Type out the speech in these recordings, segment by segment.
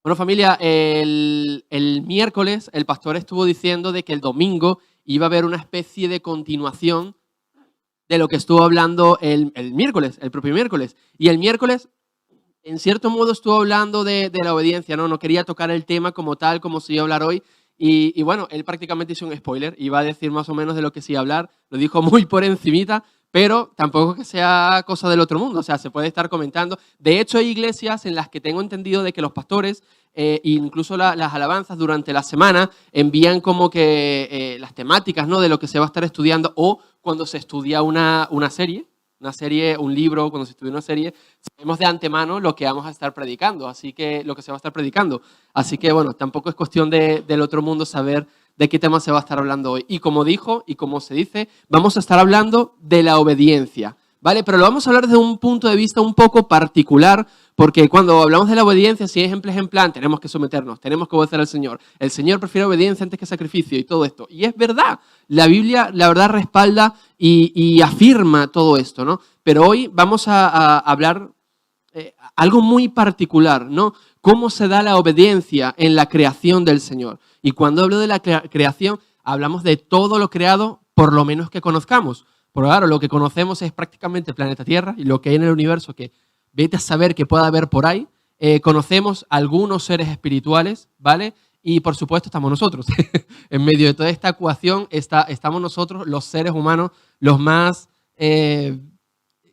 Bueno, familia, el miércoles el pastor estuvo diciendo de que el domingo iba a haber una especie de continuación de lo que estuvo hablando el miércoles, el propio miércoles. Y el miércoles, en cierto modo, estuvo hablando de la obediencia, ¿no? No quería tocar el tema como tal, como se iba a hablar hoy. Y bueno, él prácticamente hizo un spoiler, iba a decir más o menos de lo que se iba a hablar, lo dijo muy por encimita, pero tampoco que sea cosa del otro mundo, o sea, se puede estar comentando. De hecho, hay iglesias en las que tengo entendido de que los pastores, incluso las alabanzas durante la semana, envían como que las temáticas, ¿no?, de lo que se va a estar estudiando, o cuando se estudia una serie, un libro, cuando se estudia una serie, sabemos de antemano lo que vamos a estar predicando, así que lo que se va a estar predicando. Así que, bueno, tampoco es cuestión del otro mundo saber de qué tema se va a estar hablando hoy. Y como dijo, y como se dice, vamos a estar hablando de la obediencia, ¿vale? Pero lo vamos a hablar desde un punto de vista un poco particular, porque cuando hablamos de la obediencia, si es en plan, tenemos que someternos, tenemos que obedecer al Señor. El Señor prefiere obediencia antes que sacrificio y todo esto. Y es verdad, la Biblia, la verdad, respalda y afirma todo esto, ¿no? Pero hoy vamos a hablar algo muy particular, ¿no? Cómo se da la obediencia en la creación del Señor. Y cuando hablo de la creación, hablamos de todo lo creado, por lo menos que conozcamos. Porque claro, lo que conocemos es prácticamente el planeta Tierra y lo que hay en el universo, que vete a saber que pueda haber por ahí. Conocemos algunos seres espirituales, ¿vale? Y por supuesto estamos nosotros. En medio de toda esta ecuación estamos nosotros, los seres humanos, los más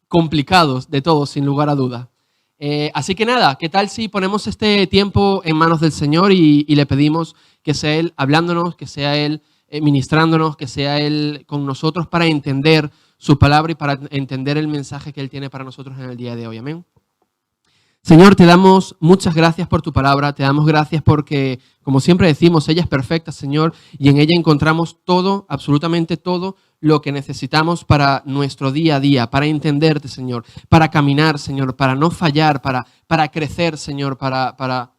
complicados de todos, sin lugar a dudas. Así que nada, ¿qué tal si ponemos este tiempo en manos del Señor y le pedimos que sea Él hablándonos, que sea Él ministrándonos, que sea Él con nosotros para entender su palabra y para entender el mensaje que Él tiene para nosotros en el día de hoy? Amén. Señor, te damos muchas gracias por tu palabra, te damos gracias porque, como siempre decimos, ella es perfecta, Señor, y en ella encontramos todo, absolutamente todo, lo que necesitamos para nuestro día a día, para entenderte, Señor, para caminar, Señor, para no fallar, para crecer, Señor, para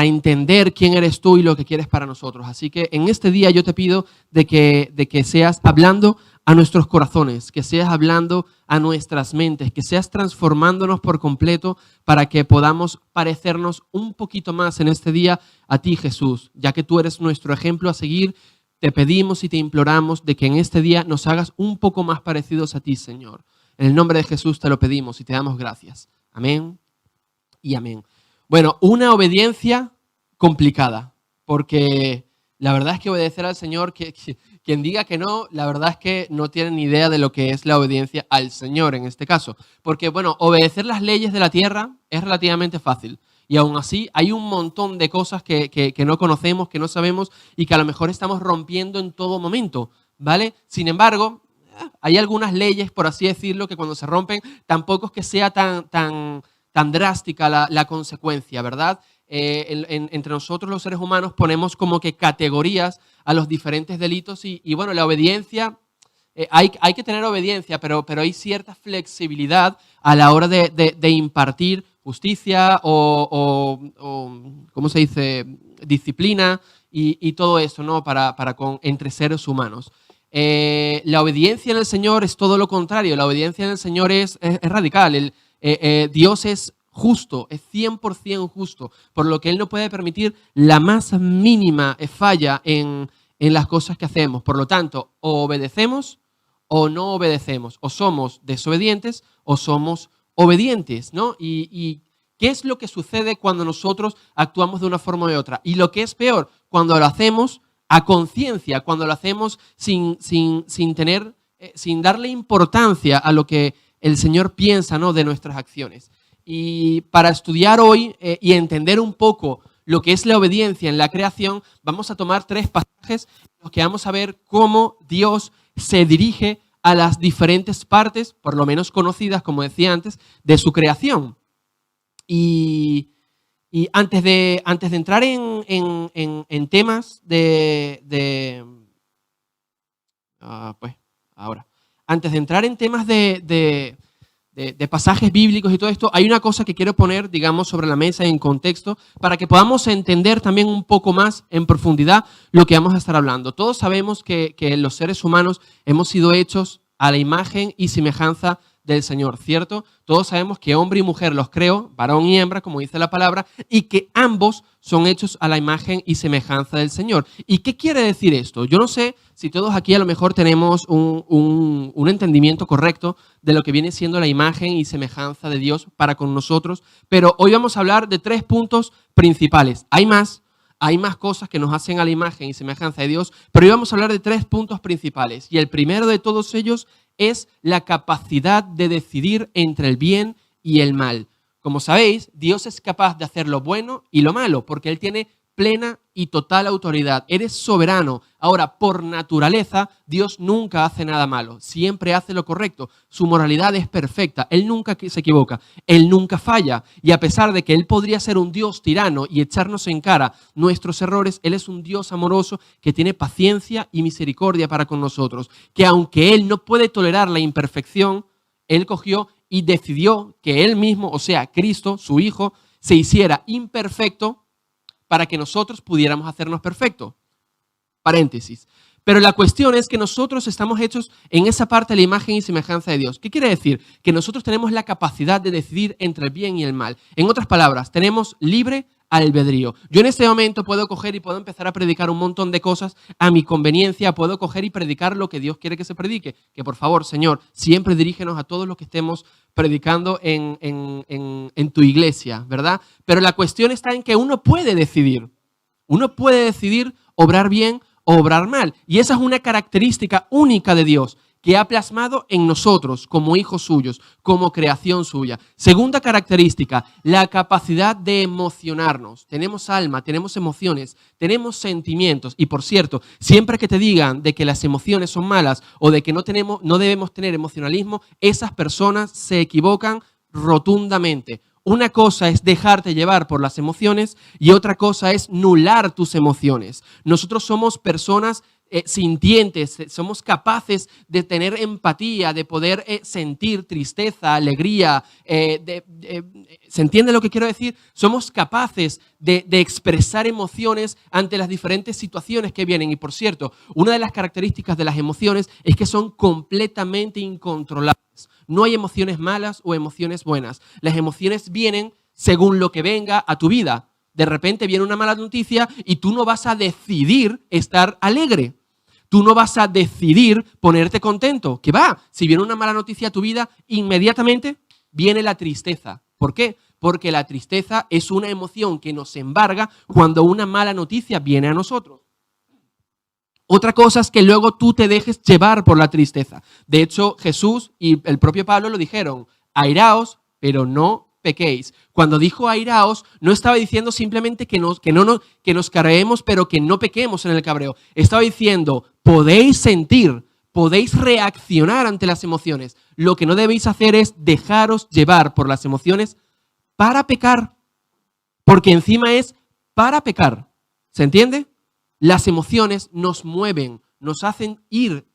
entender quién eres tú y lo que quieres para nosotros. Así que en este día yo te pido de que seas hablando a nuestros corazones, que seas hablando a nuestras mentes, que seas transformándonos por completo para que podamos parecernos un poquito más en este día a ti, Jesús, ya que tú eres nuestro ejemplo a seguir. Te pedimos y te imploramos de que en este día nos hagas un poco más parecidos a ti, Señor. En el nombre de Jesús te lo pedimos y te damos gracias. Amén y amén. Bueno, una obediencia complicada, porque la verdad es que obedecer al Señor, quien diga que no, la verdad es que no tiene ni idea de lo que es la obediencia al Señor en este caso. Porque, bueno, obedecer las leyes de la tierra es relativamente fácil. Y aún así hay un montón de cosas que no conocemos, que no sabemos y que a lo mejor estamos rompiendo en todo momento, ¿vale? Sin embargo, hay algunas leyes, por así decirlo, que cuando se rompen tampoco es que sea tan drástica la consecuencia, ¿verdad? Entre nosotros los seres humanos ponemos como que categorías a los diferentes delitos y bueno, la obediencia, hay que tener obediencia, pero hay cierta flexibilidad a la hora de impartir justicia o ¿cómo se dice?, disciplina y todo eso, ¿no?, entre seres humanos. La obediencia en el Señor es todo lo contrario. La obediencia en el Señor es radical. Dios es justo, es 100% justo, por lo que Él no puede permitir la más mínima falla en las cosas que hacemos. Por lo tanto, o obedecemos o no obedecemos, o somos desobedientes o somos obedientes, ¿no? ¿Y qué es lo que sucede cuando nosotros actuamos de una forma u otra? Y lo que es peor, cuando lo hacemos a conciencia, cuando lo hacemos sin darle importancia a lo que el Señor piensa, ¿no?, de nuestras acciones. Y para estudiar hoy y entender un poco lo que es la obediencia en la creación, vamos a tomar 3 pasajes en los que vamos a ver cómo Dios se dirige a las diferentes partes, por lo menos conocidas, como decía antes, de su creación. Y antes de entrar en temas antes de entrar en temas de pasajes bíblicos y todo esto, hay una cosa que quiero poner, digamos, sobre la mesa en contexto para que podamos entender también un poco más en profundidad lo que vamos a estar hablando. Todos sabemos que los seres humanos hemos sido hechos a la imagen y semejanza del Señor, ¿cierto? Todos sabemos que hombre y mujer los creó, varón y hembra, como dice la palabra, y que ambos son hechos a la imagen y semejanza del Señor. ¿Y qué quiere decir esto? Yo no sé si todos aquí a lo mejor tenemos un entendimiento correcto de lo que viene siendo la imagen y semejanza de Dios para con nosotros, pero hoy vamos a hablar de 3 puntos principales. Hay más cosas que nos hacen a la imagen y semejanza de Dios, pero hoy vamos a hablar de 3 puntos principales. Y el primero de todos ellos es la capacidad de decidir entre el bien y el mal. Como sabéis, Dios es capaz de hacer lo bueno y lo malo, porque Él tiene plena y total autoridad. Eres soberano. Ahora, por naturaleza, Dios nunca hace nada malo. Siempre hace lo correcto. Su moralidad es perfecta. Él nunca se equivoca. Él nunca falla. Y a pesar de que Él podría ser un Dios tirano y echarnos en cara nuestros errores, Él es un Dios amoroso que tiene paciencia y misericordia para con nosotros. Que aunque Él no puede tolerar la imperfección, Él cogió y decidió que Él mismo, o sea, Cristo, su Hijo, se hiciera imperfecto para que nosotros pudiéramos hacernos perfectos. Paréntesis. Pero la cuestión es que nosotros estamos hechos en esa parte de la imagen y semejanza de Dios. ¿Qué quiere decir? Que nosotros tenemos la capacidad de decidir entre el bien y el mal. En otras palabras, tenemos libre albedrío. Yo en este momento puedo coger y puedo empezar a predicar un montón de cosas a mi conveniencia, puedo coger y predicar lo que Dios quiere que se predique. Que por favor, Señor, siempre dirígenos a todos los que estemos predicando en tu iglesia, ¿verdad? Pero la cuestión está en que uno puede decidir. Uno puede decidir obrar bien o obrar mal. Y esa es una característica única de Dios que ha plasmado en nosotros como hijos suyos, como creación suya. Segunda característica, la capacidad de emocionarnos. Tenemos alma, tenemos emociones, tenemos sentimientos. Y por cierto, siempre que te digan de que las emociones son malas o de que no debemos tener emocionalismo, esas personas se equivocan rotundamente. Una cosa es dejarte llevar por las emociones y otra cosa es nular tus emociones. Nosotros somos personas sintientes, somos capaces de tener empatía, de poder sentir tristeza, alegría. ¿Se entiende lo que quiero decir? Somos capaces de expresar emociones ante las diferentes situaciones que vienen. Y por cierto, una de las características de las emociones es que son completamente incontrolables. No hay emociones malas o emociones buenas. Las emociones vienen según lo que venga a tu vida. De repente viene una mala noticia y tú no vas a decidir estar alegre. Tú no vas a decidir ponerte contento. ¿Qué va? Si viene una mala noticia a tu vida, inmediatamente viene la tristeza. ¿Por qué? Porque la tristeza es una emoción que nos embarga cuando una mala noticia viene a nosotros. Otra cosa es que luego tú te dejes llevar por la tristeza. De hecho, Jesús y el propio Pablo lo dijeron, airaos, pero no pequéis. Cuando dijo airaos, no estaba diciendo simplemente que nos cabreemos, pero que no pequemos en el cabreo. Estaba diciendo, podéis sentir, podéis reaccionar ante las emociones. Lo que no debéis hacer es dejaros llevar por las emociones para pecar, porque encima es para pecar. ¿Se entiende? Las emociones nos mueven, nos hacen ir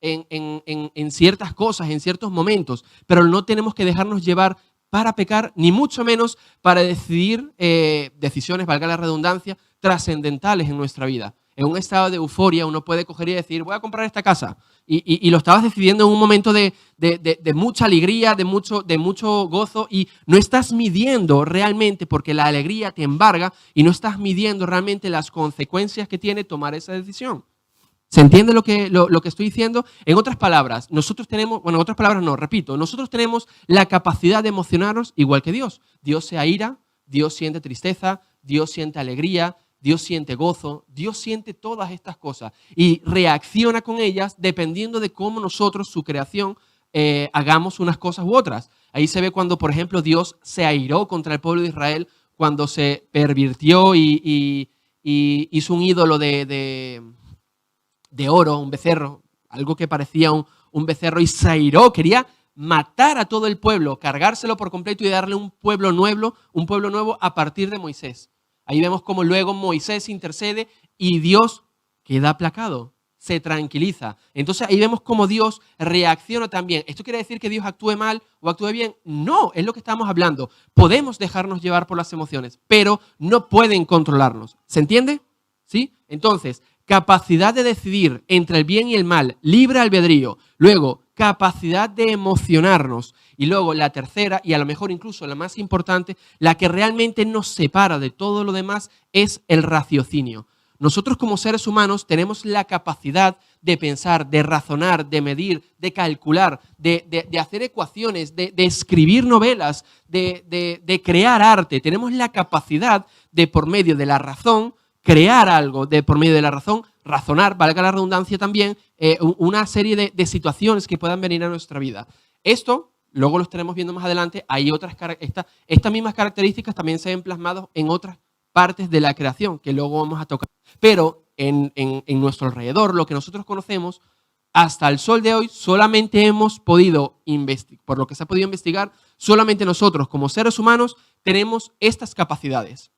en ciertas cosas, en ciertos momentos, pero no tenemos que dejarnos llevar para pecar, ni mucho menos para decidir decisiones, valga la redundancia, trascendentales en nuestra vida. En un estado de euforia uno puede coger y decir, voy a comprar esta casa. Y lo estabas decidiendo en un momento de mucha alegría, de mucho gozo, y no estás midiendo realmente, porque la alegría te embarga, y no estás midiendo realmente las consecuencias que tiene tomar esa decisión. ¿Se entiende lo que estoy diciendo? En otras palabras, nosotros tenemos la capacidad de emocionarnos igual que Dios. Dios se aira, Dios siente tristeza, Dios siente alegría, Dios siente gozo, Dios siente todas estas cosas y reacciona con ellas dependiendo de cómo nosotros, su creación, hagamos unas cosas u otras. Ahí se ve cuando, por ejemplo, Dios se airó contra el pueblo de Israel cuando se pervirtió y hizo un ídolo de oro, un becerro, algo que parecía un becerro, y se airó, quería matar a todo el pueblo, cargárselo por completo y darle un pueblo nuevo a partir de Moisés. Ahí vemos cómo luego Moisés intercede y Dios queda aplacado, se tranquiliza. Entonces ahí vemos cómo Dios reacciona también. ¿Esto quiere decir que Dios actúe mal o actúe bien? No, es lo que estamos hablando. Podemos dejarnos llevar por las emociones, pero no pueden controlarnos. ¿Se entiende? ¿Sí? Entonces, capacidad de decidir entre el bien y el mal, libre albedrío. Luego, capacidad de emocionarnos. Y luego la tercera, y a lo mejor incluso la más importante, la que realmente nos separa de todo lo demás, es el raciocinio. Nosotros como seres humanos tenemos la capacidad de pensar, de razonar, de medir, de calcular, de hacer ecuaciones, de escribir novelas, de crear arte. Tenemos la capacidad de, por medio de la razón, crear algo, de por medio de la razón, razonar, valga la redundancia también, una serie de situaciones que puedan venir a nuestra vida. Esto, luego lo estaremos viendo más adelante, hay otras estas mismas características también se ven plasmadas en otras partes de la creación, que luego vamos a tocar. Pero en nuestro alrededor, lo que nosotros conocemos, hasta el sol de hoy, solamente hemos podido investigar, por lo que se ha podido investigar, solamente nosotros como seres humanos tenemos estas capacidades.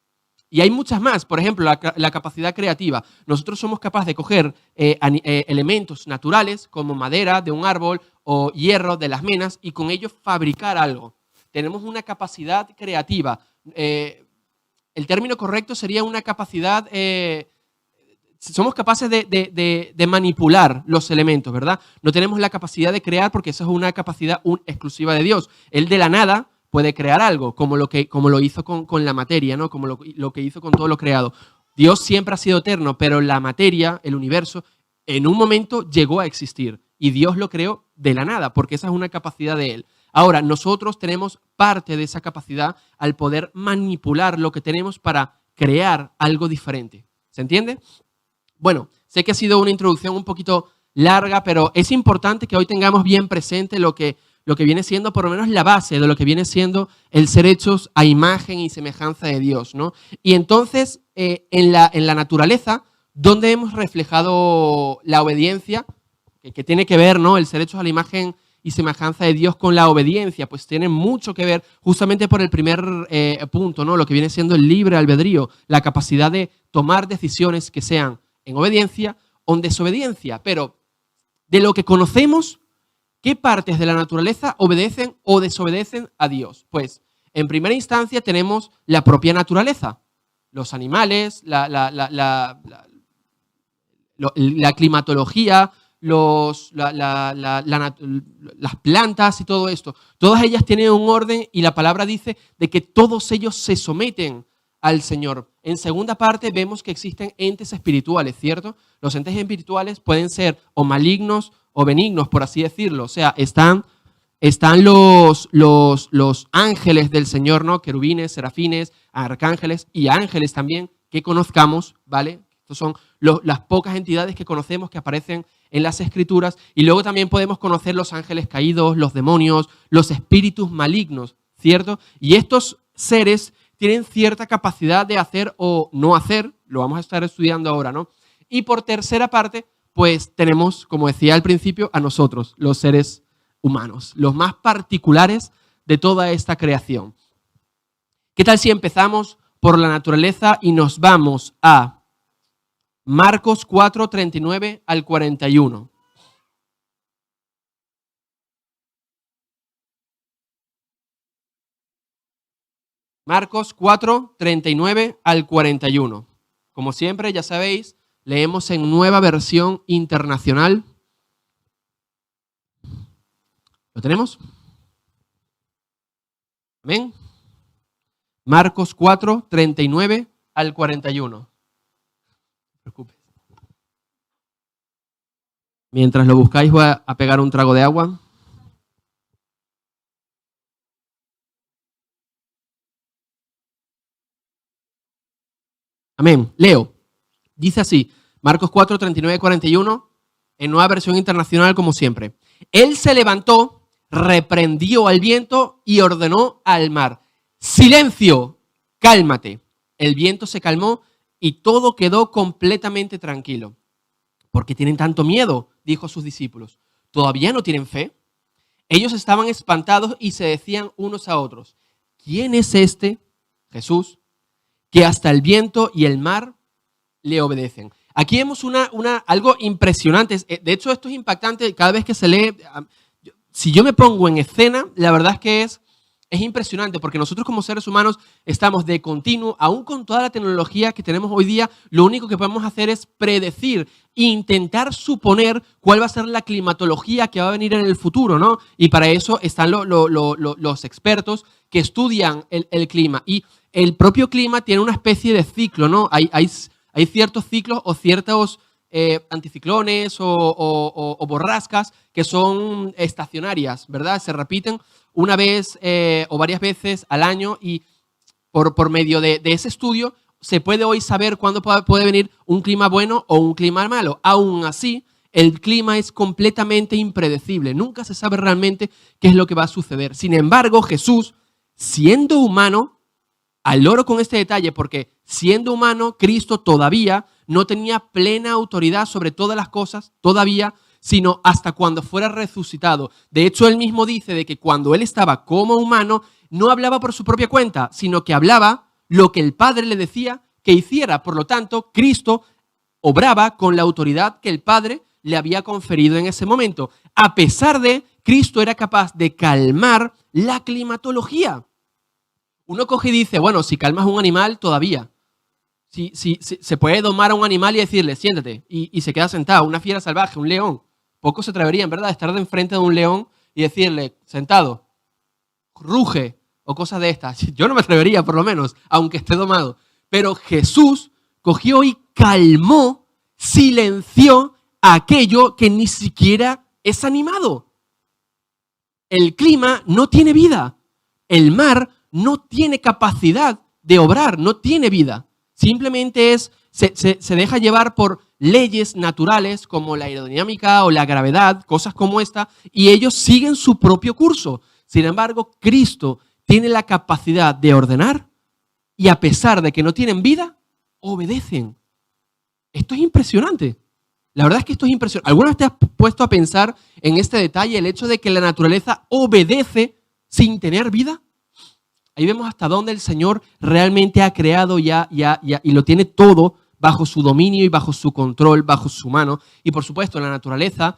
Y hay muchas más, por ejemplo, la capacidad creativa. Nosotros somos capaces de coger elementos naturales como madera de un árbol o hierro de las menas y con ellos fabricar algo. Tenemos una capacidad creativa. El término correcto sería una capacidad, somos capaces de manipular los elementos, ¿verdad? No tenemos la capacidad de crear porque esa es una capacidad exclusiva de Dios. Él de la nada puede crear algo, como lo hizo con la materia, ¿no? Como lo que hizo con todo lo creado. Dios siempre ha sido eterno, pero la materia, el universo, en un momento llegó a existir y Dios lo creó de la nada, porque esa es una capacidad de Él. Ahora, nosotros tenemos parte de esa capacidad al poder manipular lo que tenemos para crear algo diferente. ¿Se entiende? Bueno, sé que ha sido una introducción un poquito larga, pero es importante que hoy tengamos bien presente lo que viene siendo por lo menos la base de lo que viene siendo el ser hechos a imagen y semejanza de Dios, ¿no? Y entonces, en la naturaleza, ¿dónde hemos reflejado la obediencia? Que tiene que ver, ¿no? El ser hechos a la imagen y semejanza de Dios con la obediencia, pues tiene mucho que ver justamente por el primer punto, ¿no? Lo que viene siendo el libre albedrío, la capacidad de tomar decisiones que sean en obediencia o en desobediencia. Pero de lo que conocemos, ¿qué partes de la naturaleza obedecen o desobedecen a Dios? Pues en primera instancia tenemos la propia naturaleza, los animales, la climatología, las plantas y todo esto. Todas ellas tienen un orden y la palabra dice de que todos ellos se someten al Señor. En segunda parte vemos que existen entes espirituales, ¿cierto? Los entes espirituales pueden ser o malignos o benignos, por así decirlo. O sea, están los ángeles del Señor, ¿no? Querubines, serafines, arcángeles y ángeles también que conozcamos, ¿vale? Estos son las pocas entidades que conocemos que aparecen en las Escrituras. Y luego también podemos conocer los ángeles caídos, los demonios, los espíritus malignos, ¿cierto? Y estos seres tienen cierta capacidad de hacer o no hacer, lo vamos a estar estudiando ahora, ¿no? Y por tercera parte, pues tenemos, como decía al principio, a nosotros, los seres humanos, los más particulares de toda esta creación. ¿Qué tal si empezamos por la naturaleza y nos vamos a Marcos 4, 39 al 41? Marcos 4, 39 al 41. Como siempre, ya sabéis, leemos en Nueva Versión Internacional. ¿Lo tenemos? Amén. Marcos 4, 39 al 41. No te preocupes. Mientras lo buscáis, voy a pegar un trago de agua. Amén. Leo. Dice así, Marcos 4, 39, 41, en Nueva Versión Internacional, como siempre. Él se levantó, reprendió al viento y ordenó al mar: ¡silencio! ¡Cálmate! El viento se calmó y todo quedó completamente tranquilo. ¿Por qué tienen tanto miedo?, dijo a sus discípulos. ¿Todavía no tienen fe? Ellos estaban espantados y se decían unos a otros: ¿quién es este, Jesús, que hasta el viento y el mar le obedecen? Aquí vemos algo impresionante. De hecho, esto es impactante cada vez que se lee. Si yo me pongo en escena, la verdad es que Es impresionante porque nosotros como seres humanos estamos de continuo, aún con toda la tecnología que tenemos hoy día, lo único que podemos hacer es predecir, intentar suponer cuál va a ser la climatología que va a venir en el futuro, ¿no? Y para eso están los expertos que estudian el clima. Y el propio clima tiene una especie de ciclo, ¿no? Hay ciertos ciclos o ciertos anticiclones o borrascas que son estacionarias, ¿verdad? Se repiten una vez o varias veces al año y por medio de ese estudio se puede hoy saber cuándo puede venir un clima bueno o un clima malo. Aún así, el clima es completamente impredecible. Nunca se sabe realmente qué es lo que va a suceder. Sin embargo, Jesús, siendo humano, al loro con este detalle, porque siendo humano, Cristo todavía no tenía plena autoridad sobre todas las cosas, todavía, sino hasta cuando fuera resucitado. De hecho, él mismo dice de que cuando él estaba como humano, no hablaba por su propia cuenta, sino que hablaba lo que el Padre le decía que hiciera. Por lo tanto, Cristo obraba con la autoridad que el Padre le había conferido en ese momento. A pesar de, Cristo era capaz de calmar la climatología. Uno coge y dice, bueno, si calmas un animal, todavía. Si se puede domar a un animal y decirle, siéntate, y se queda sentado. Una fiera salvaje, un león. Pocos se atreverían, ¿verdad?, a estar de enfrente de un león y decirle, sentado, ruge, o cosas de estas. Yo no me atrevería, por lo menos, aunque esté domado. Pero Jesús cogió y calmó, silenció aquello que ni siquiera es animado. El clima no tiene vida. El mar no tiene capacidad de obrar, no tiene vida. Simplemente se deja llevar por leyes naturales como la aerodinámica o la gravedad, cosas como esta, y ellos siguen su propio curso. Sin embargo, Cristo tiene la capacidad de ordenar y a pesar de que no tienen vida, obedecen. Esto es impresionante. La verdad es que esto es impresionante. ¿Alguna vez te has puesto a pensar en este detalle, el hecho de que la naturaleza obedece sin tener vida? Ahí vemos hasta dónde el Señor realmente ha creado ya y lo tiene todo bajo su dominio y bajo su control, bajo su mano. Y por supuesto, la naturaleza,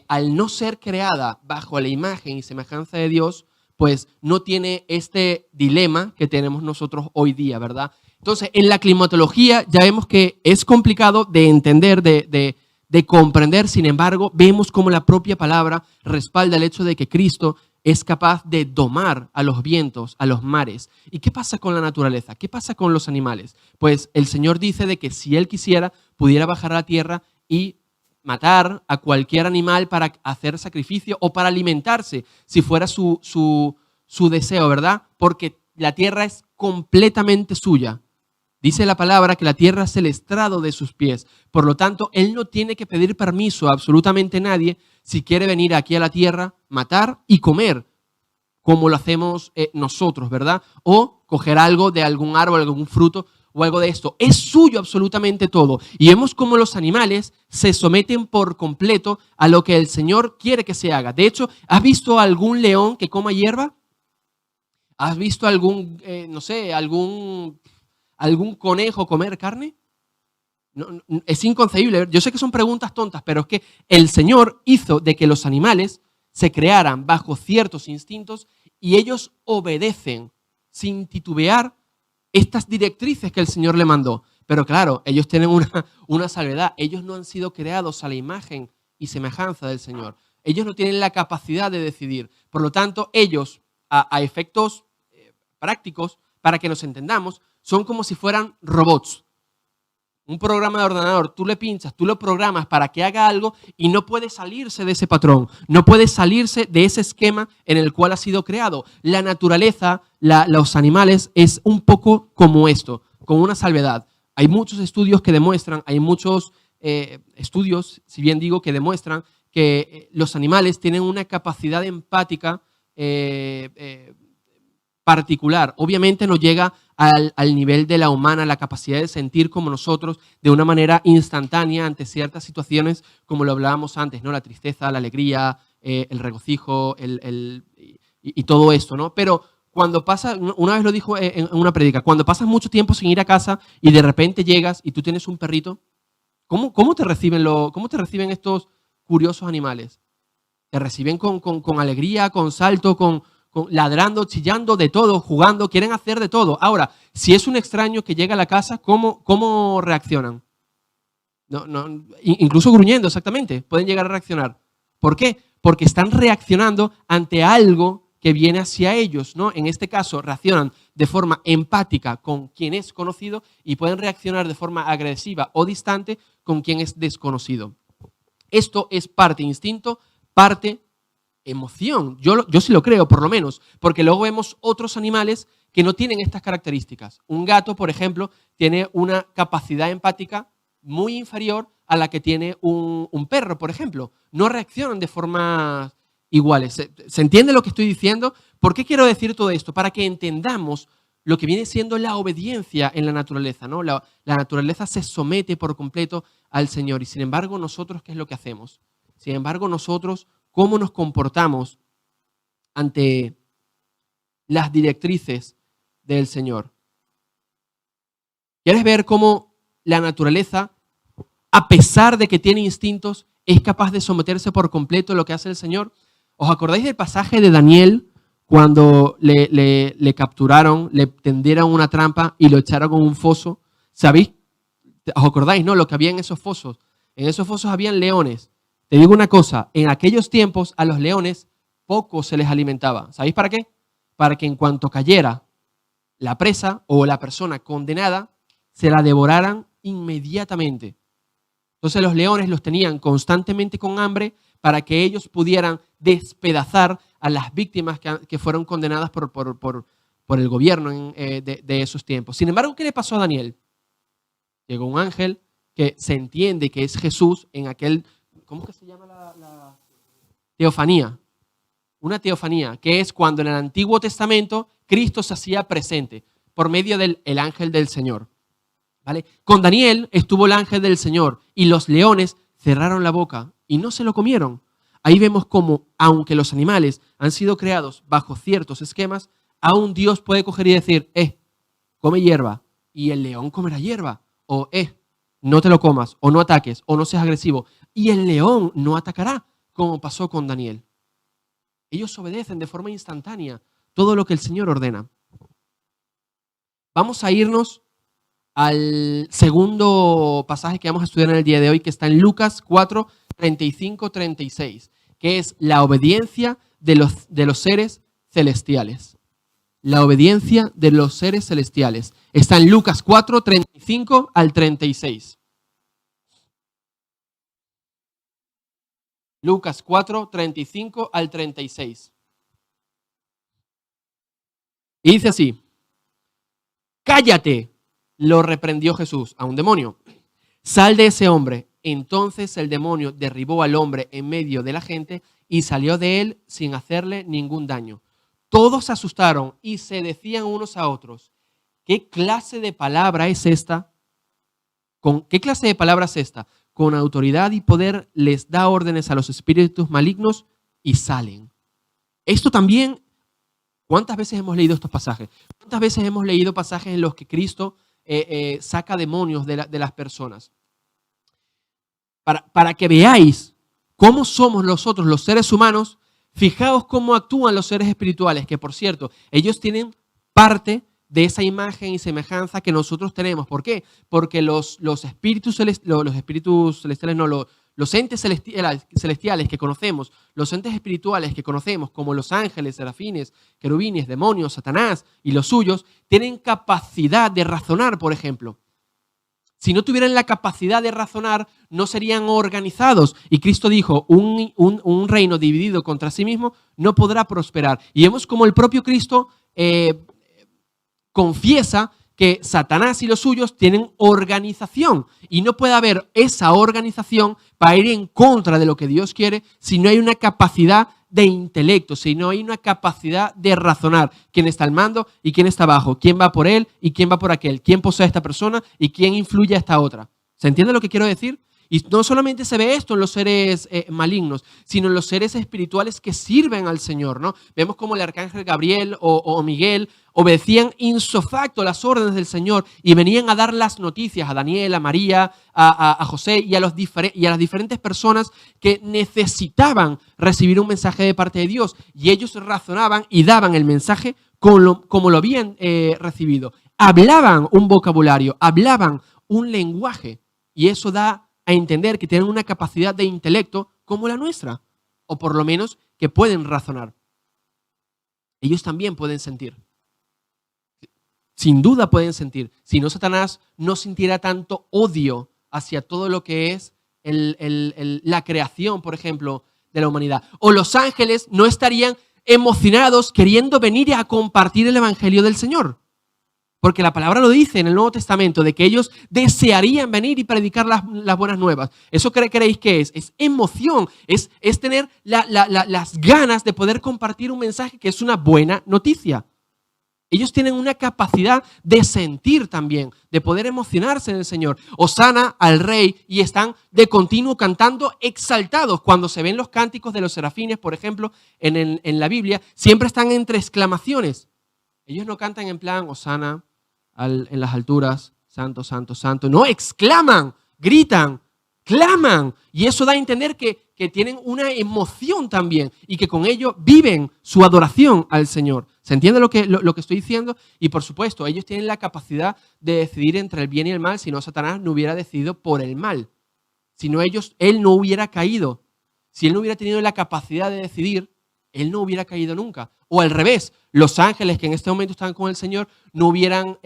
al no ser creada bajo la imagen y semejanza de Dios, pues no tiene este dilema que tenemos nosotros hoy día, ¿verdad? Entonces, en la climatología ya vemos que es complicado de entender, de comprender. Sin embargo, vemos cómo la propia palabra respalda el hecho de que Cristo es capaz de domar a los vientos, a los mares. ¿Y qué pasa con la naturaleza? ¿Qué pasa con los animales? Pues el Señor dice de que si Él quisiera, pudiera bajar a la tierra y matar a cualquier animal para hacer sacrificio o para alimentarse, si fuera su deseo, ¿verdad? Porque la tierra es completamente suya. Dice la palabra que la tierra es el estrado de sus pies. Por lo tanto, Él no tiene que pedir permiso a absolutamente nadie si quiere venir aquí a la tierra, matar y comer, como lo hacemos nosotros, ¿verdad? O coger algo de algún árbol, algún fruto o algo de esto. Es suyo absolutamente todo. Y vemos cómo los animales se someten por completo a lo que el Señor quiere que se haga. De hecho, ¿has visto algún león que coma hierba? ¿Has visto algún, algún conejo comer carne? No, es inconcebible. Yo sé que son preguntas tontas, pero es que el Señor hizo de que los animales se crearan bajo ciertos instintos y ellos obedecen sin titubear estas directrices que el Señor le mandó. Pero claro, ellos tienen una salvedad. Ellos no han sido creados a la imagen y semejanza del Señor. Ellos no tienen la capacidad de decidir. Por lo tanto, ellos, a efectos prácticos, para que nos entendamos, son como si fueran robots. Un programa de ordenador, tú le pinchas, tú lo programas para que haga algo y no puede salirse de ese patrón, no puede salirse de ese esquema en el cual ha sido creado. La naturaleza, los animales, es un poco como esto, con una salvedad. Hay muchos estudios que demuestran, hay muchos estudios, si bien digo, que demuestran que los animales tienen una capacidad empática particular. Obviamente no llega al nivel de la humana, la capacidad de sentir como nosotros de una manera instantánea ante ciertas situaciones, como lo hablábamos antes, ¿no? La tristeza, la alegría, el regocijo y todo esto, ¿no? Pero cuando pasa, una vez lo dijo en una prédica, cuando pasas mucho tiempo sin ir a casa y de repente llegas y tú tienes un perrito, ¿cómo te reciben estos curiosos animales? Te reciben con alegría, con salto, con ladrando, chillando, de todo, jugando, quieren hacer de todo. Ahora, si es un extraño que llega a la casa, ¿cómo reaccionan? Incluso gruñendo, exactamente, pueden llegar a reaccionar. ¿Por qué? Porque están reaccionando ante algo que viene hacia ellos, ¿no? En este caso, reaccionan de forma empática con quien es conocido y pueden reaccionar de forma agresiva o distante con quien es desconocido. Esto es parte instinto, parte emoción. Yo sí lo creo, por lo menos, porque luego vemos otros animales que no tienen estas características. Un gato, por ejemplo, tiene una capacidad empática muy inferior a la que tiene un perro, por ejemplo. No reaccionan de forma iguales. ¿Se entiende lo que estoy diciendo? ¿Por qué quiero decir todo esto? Para que entendamos lo que viene siendo la obediencia en la naturaleza, ¿no? La naturaleza se somete por completo al Señor y sin embargo nosotros, ¿qué es lo que hacemos? Sin embargo nosotros, ¿cómo nos comportamos ante las directrices del Señor? ¿Quieres ver cómo la naturaleza, a pesar de que tiene instintos, es capaz de someterse por completo a lo que hace el Señor? ¿Os acordáis del pasaje de Daniel cuando le capturaron, le tendieron una trampa y lo echaron en un foso? ¿Sabéis? ¿Os acordáis, no? Lo que había en esos fosos. En esos fosos habían leones. Te digo una cosa, en aquellos tiempos a los leones poco se les alimentaba. ¿Sabéis para qué? Para que en cuanto cayera la presa o la persona condenada, se la devoraran inmediatamente. Entonces los leones los tenían constantemente con hambre para que ellos pudieran despedazar a las víctimas que fueron condenadas por el gobierno de esos tiempos. Sin embargo, ¿qué le pasó a Daniel? Llegó un ángel que se entiende que es Jesús en aquel, ¿cómo que se llama la teofanía? Una teofanía, que es cuando en el Antiguo Testamento Cristo se hacía presente por medio del ángel del Señor. ¿Vale? Con Daniel estuvo el ángel del Señor y los leones cerraron la boca y no se lo comieron. Ahí vemos cómo, aunque los animales han sido creados bajo ciertos esquemas, aún Dios puede coger y decir, come hierba, y el león comerá hierba, o no te lo comas, o no ataques, o no seas agresivo, y el león no atacará, como pasó con Daniel. Ellos obedecen de forma instantánea todo lo que el Señor ordena. Vamos a irnos al segundo pasaje que vamos a estudiar en el día de hoy, que está en Lucas 4, 35, 36, que es la obediencia de los seres celestiales. La obediencia de los seres celestiales. Está en Lucas 4, 35 al 36. Lucas 4, 35 al 36. Y dice así, cállate, lo reprendió Jesús a un demonio. Sal de ese hombre. Entonces el demonio derribó al hombre en medio de la gente y salió de él sin hacerle ningún daño. Todos se asustaron y se decían unos a otros, ¿qué clase de palabra es esta? ¿Qué clase de palabra es esta? Con autoridad y poder les da órdenes a los espíritus malignos y salen. Esto también, ¿cuántas veces hemos leído estos pasajes? ¿Cuántas veces hemos leído pasajes en los que Cristo saca demonios de las personas? Para que veáis cómo somos nosotros los seres humanos, fijaos cómo actúan los seres espirituales, que por cierto, ellos tienen parte de esa imagen y semejanza que nosotros tenemos. ¿Por qué? Porque los espíritus celestiales, no, los entes celestiales que conocemos, los entes espirituales que conocemos, como los ángeles, serafines, querubines, demonios, Satanás y los suyos, tienen capacidad de razonar, por ejemplo. Si no tuvieran la capacidad de razonar, no serían organizados. Y Cristo dijo, un reino dividido contra sí mismo no podrá prosperar. Y vemos como el propio Cristo confiesa que Satanás y los suyos tienen organización. Y no puede haber esa organización para ir en contra de lo que Dios quiere si no hay una capacidad de intelecto, si no hay una capacidad de razonar quién está al mando y quién está abajo, quién va por él y quién va por aquel, quién posee a esta persona y quién influye a esta otra. ¿Se entiende lo que quiero decir? Y no solamente se ve esto en los seres malignos, sino en los seres espirituales que sirven al Señor, ¿no? Vemos como el arcángel Gabriel o Miguel obedecían insofacto las órdenes del Señor y venían a dar las noticias a Daniel, a María, a José y a las diferentes personas que necesitaban recibir un mensaje de parte de Dios. Y ellos razonaban y daban el mensaje como lo habían recibido. Hablaban un vocabulario, hablaban un lenguaje, y eso da a entender que tienen una capacidad de intelecto como la nuestra, o por lo menos que pueden razonar. Ellos también pueden sentir. Sin duda pueden sentir. Si no, Satanás no sintiera tanto odio hacia todo lo que es la creación, por ejemplo, de la humanidad. O los ángeles no estarían emocionados queriendo venir a compartir el evangelio del Señor. Porque la palabra lo dice en el Nuevo Testamento, de que ellos desearían venir y predicar las buenas nuevas. ¿Eso creéis que es? Es emoción, es tener las ganas de poder compartir un mensaje que es una buena noticia. Ellos tienen una capacidad de sentir también, de poder emocionarse en el Señor. Hosana al Rey, y están de continuo cantando exaltados. Cuando se ven los cánticos de los serafines, por ejemplo, en la Biblia, siempre están entre exclamaciones. Ellos no cantan en plan, Hosana en las alturas, santo, santo, santo. No, exclaman, gritan, claman. Y eso da a entender que tienen una emoción también y que con ello viven su adoración al Señor. ¿Se entiende lo que estoy diciendo? Y por supuesto, ellos tienen la capacidad de decidir entre el bien y el mal, si no Satanás no hubiera decidido por el mal. Si no él no hubiera caído. Si él no hubiera tenido la capacidad de decidir, él no hubiera caído nunca. O al revés, los ángeles que en este momento están con el Señor no hubieran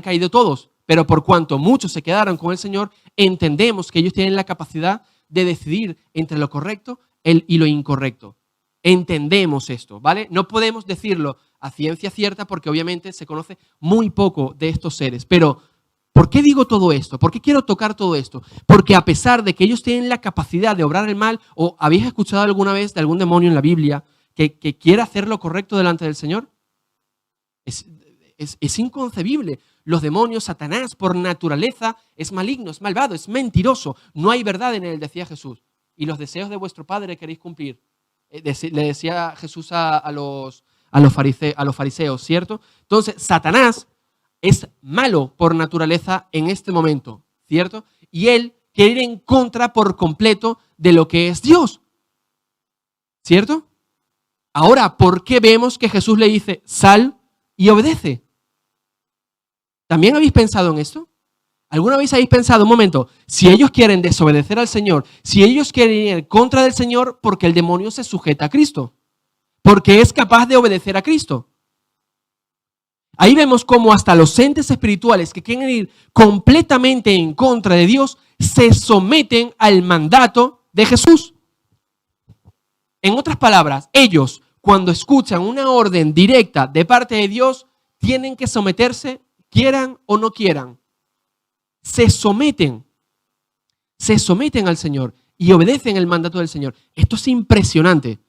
caído todos. Pero por cuanto muchos se quedaron con el Señor, entendemos que ellos tienen la capacidad de decidir entre lo correcto y lo incorrecto. Entendemos esto, ¿vale? No podemos decirlo a ciencia cierta porque obviamente se conoce muy poco de estos seres. Pero, ¿por qué digo todo esto? ¿Por qué quiero tocar todo esto? Porque a pesar de que ellos tienen la capacidad de obrar el mal, ¿o habéis escuchado alguna vez de algún demonio en la Biblia que quiera hacer lo correcto delante del Señor? Es inconcebible. Los demonios, Satanás, por naturaleza, es maligno, es malvado, es mentiroso. No hay verdad en él, decía Jesús. Y los deseos de vuestro Padre queréis cumplir. Le decía Jesús a los fariseos, ¿cierto? Entonces, Satanás es malo por naturaleza en este momento, ¿cierto? Y él quiere ir en contra por completo de lo que es Dios, ¿cierto? Ahora, ¿por qué vemos que Jesús le dice, sal y obedece? ¿También habéis pensado en esto? ¿Alguna vez habéis pensado, un momento, si ellos quieren desobedecer al Señor, si ellos quieren ir en contra del Señor, porque el demonio se sujeta a Cristo? Porque es capaz de obedecer a Cristo. Ahí vemos cómo hasta los entes espirituales que quieren ir completamente en contra de Dios se someten al mandato de Jesús. En otras palabras, ellos, cuando escuchan una orden directa de parte de Dios, tienen que someterse, quieran o no quieran. Se someten al Señor y obedecen el mandato del Señor. Esto es impresionante.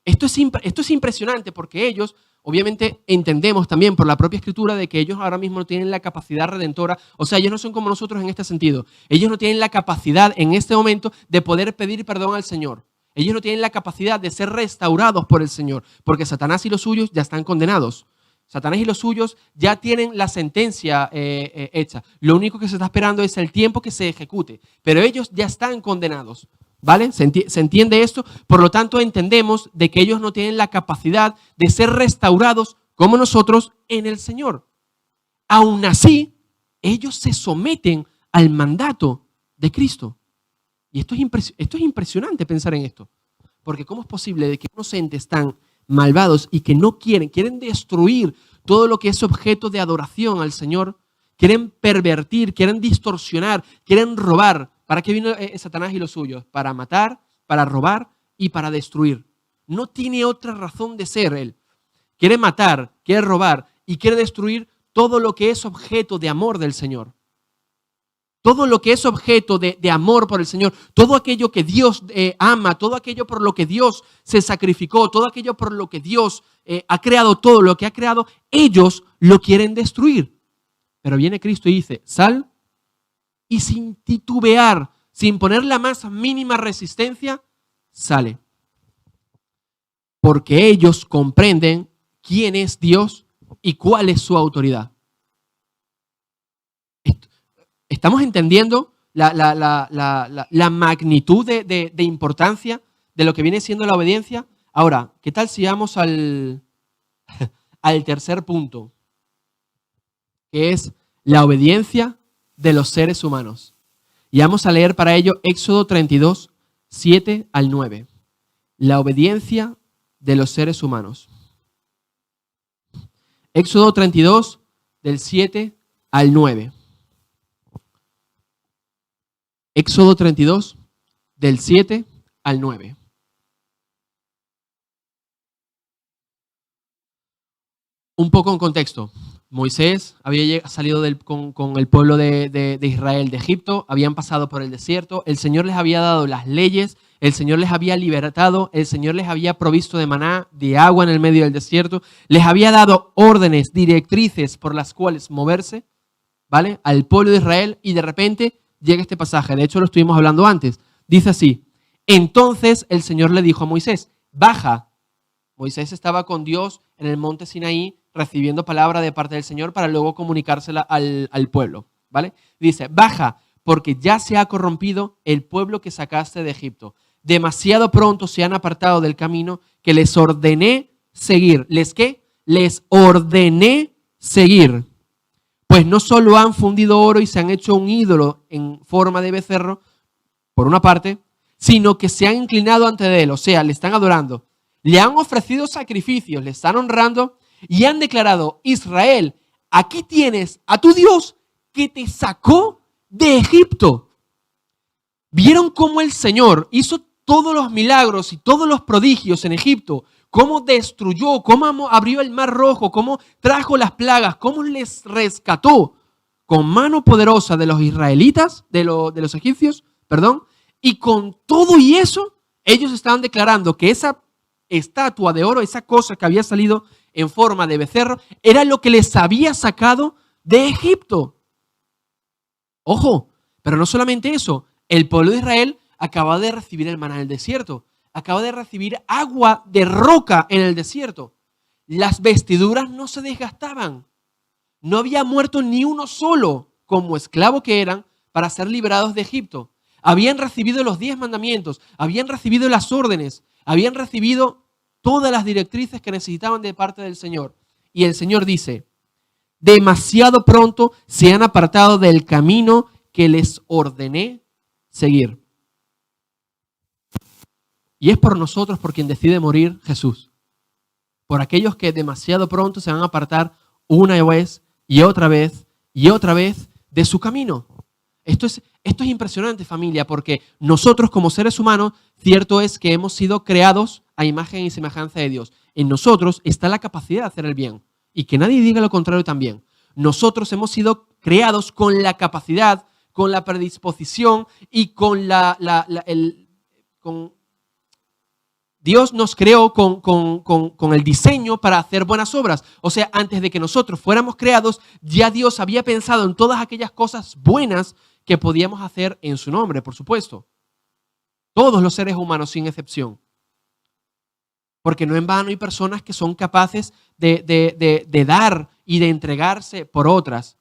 Esto es impresionante porque ellos, obviamente, entendemos también por la propia Escritura de que ellos ahora mismo no tienen la capacidad redentora. O sea, ellos no son como nosotros en este sentido. Ellos no tienen la capacidad en este momento de poder pedir perdón al Señor. Ellos no tienen la capacidad de ser restaurados por el Señor, porque Satanás y los suyos ya están condenados. Satanás y los suyos ya tienen la sentencia hecha. Lo único que se está esperando es el tiempo que se ejecute. Pero ellos ya están condenados. ¿Vale? ¿Se entiende esto? Por lo tanto, entendemos de que ellos no tienen la capacidad de ser restaurados como nosotros en el Señor. Aún así, ellos se someten al mandato de Cristo. Y esto es impresionante pensar en esto. Porque ¿cómo es posible de que unos entes tan malvados y que no quieren destruir todo lo que es objeto de adoración al Señor, quieren pervertir, quieren distorsionar, quieren robar? ¿Para qué vino Satanás y los suyos? Para matar, para robar y para destruir. No tiene otra razón de ser él. Quiere matar, quiere robar y quiere destruir todo lo que es objeto de amor del Señor. Todo lo que es objeto de amor por el Señor, todo aquello que Dios ama, todo aquello por lo que Dios se sacrificó, todo aquello por lo que Dios ha creado, todo lo que ha creado, ellos lo quieren destruir. Pero viene Cristo y dice, sal y sin titubear, sin poner la más mínima resistencia, sale. Porque ellos comprenden quién es Dios y cuál es su autoridad. ¿Estamos entendiendo la magnitud de importancia de lo que viene siendo la obediencia? Ahora, ¿qué tal si vamos al tercer punto? Que es la obediencia de los seres humanos. Y vamos a leer para ello Éxodo 32, 7 al 9. La obediencia de los seres humanos. Éxodo 32, del 7 al 9. Éxodo 32, del 7 al 9. Un poco en contexto. Moisés había salido con el pueblo de Israel de Egipto, habían pasado por el desierto, el Señor les había dado las leyes, el Señor les había libertado, el Señor les había provisto de maná, de agua en el medio del desierto, les había dado órdenes, directrices por las cuales moverse, ¿vale? Al pueblo de Israel, y de repente llega este pasaje, de hecho lo estuvimos hablando antes, dice así: entonces el Señor le dijo a Moisés, baja. Moisés estaba con Dios en el monte Sinaí recibiendo palabra de parte del Señor para luego comunicársela al pueblo, ¿vale? Dice, baja, porque ya se ha corrompido el pueblo que sacaste de Egipto. Demasiado pronto se han apartado del camino que les ordené seguir. ¿Les qué? Les ordené seguir. Pues no solo han fundido oro y se han hecho un ídolo en forma de becerro, por una parte, sino que se han inclinado ante él, o sea, le están adorando. Le han ofrecido sacrificios, le están honrando y han declarado, Israel, aquí tienes a tu Dios que te sacó de Egipto. ¿Vieron cómo el Señor hizo todos los milagros y todos los prodigios en Egipto? Cómo destruyó, cómo abrió el mar rojo, cómo trajo las plagas, cómo les rescató con mano poderosa de los israelitas, de los egipcios, perdón. Y con todo y eso, ellos estaban declarando que esa estatua de oro, esa cosa que había salido en forma de becerro, era lo que les había sacado de Egipto. Ojo, pero no solamente eso, el pueblo de Israel acaba de recibir el maná en el desierto, acaba de recibir agua de roca en el desierto. Las vestiduras no se desgastaban, no había muerto ni uno solo como esclavo que eran para ser liberados de Egipto. Habían recibido los 10 mandamientos, habían recibido las órdenes, habían recibido todas las directrices que necesitaban de parte del Señor. Y el Señor dice, demasiado pronto se han apartado del camino que les ordené seguir. Y es por nosotros por quien decide morir Jesús. Por aquellos que demasiado pronto se van a apartar una vez y otra vez y otra vez de su camino. Esto es impresionante, familia, porque nosotros como seres humanos, cierto es que hemos sido creados a imagen y semejanza de Dios. En nosotros está la capacidad de hacer el bien. Y que nadie diga lo contrario también. Nosotros hemos sido creados con la capacidad, con la predisposición y con Dios nos creó con el diseño para hacer buenas obras. O sea, antes de que nosotros fuéramos creados, ya Dios había pensado en todas aquellas cosas buenas que podíamos hacer en su nombre, por supuesto. Todos los seres humanos, sin excepción. Porque no en vano hay personas que son capaces de dar y de entregarse por otras,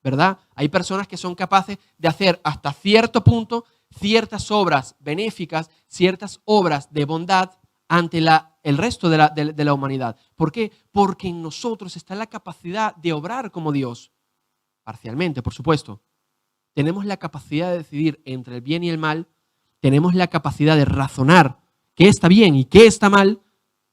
¿verdad? Hay personas que son capaces de hacer hasta cierto punto ciertas obras benéficas, ciertas obras de bondad ante el resto de la humanidad. ¿Por qué? Porque en nosotros está la capacidad de obrar como Dios. Parcialmente, por supuesto. Tenemos la capacidad de decidir entre el bien y el mal, tenemos la capacidad de razonar qué está bien y qué está mal,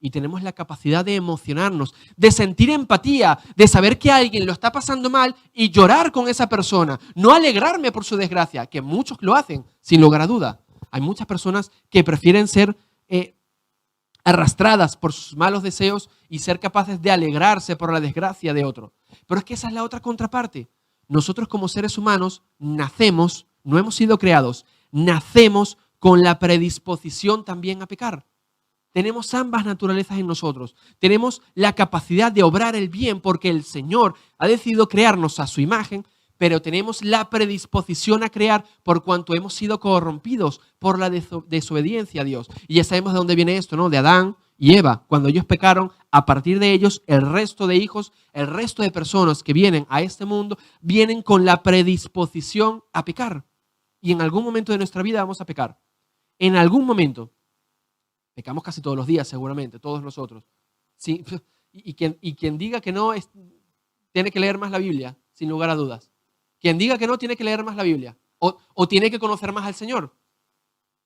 y tenemos la capacidad de emocionarnos, de sentir empatía, de saber que alguien lo está pasando mal y llorar con esa persona, no alegrarme por su desgracia, que muchos lo hacen, sin lugar a duda. Hay muchas personas que prefieren ser arrastradas por sus malos deseos y ser capaces de alegrarse por la desgracia de otro. Pero es que esa es la otra contraparte. Nosotros como seres humanos nacemos, no hemos sido creados, nacemos con la predisposición también a pecar. Tenemos ambas naturalezas en nosotros. Tenemos la capacidad de obrar el bien porque el Señor ha decidido crearnos a su imagen, pero tenemos la predisposición a crear por cuanto hemos sido corrompidos por la desobediencia a Dios. Y ya sabemos de dónde viene esto, ¿no? De Adán y Eva. Cuando ellos pecaron, a partir de ellos, el resto de hijos, el resto de personas que vienen a este mundo, vienen con la predisposición a pecar. Y en algún momento de nuestra vida vamos a pecar. En algún momento. Pecamos casi todos los días, seguramente, todos nosotros. Sí, y quien diga que no, tiene que leer más la Biblia, sin lugar a dudas. Quien diga que no, tiene que leer más la Biblia. O tiene que conocer más al Señor.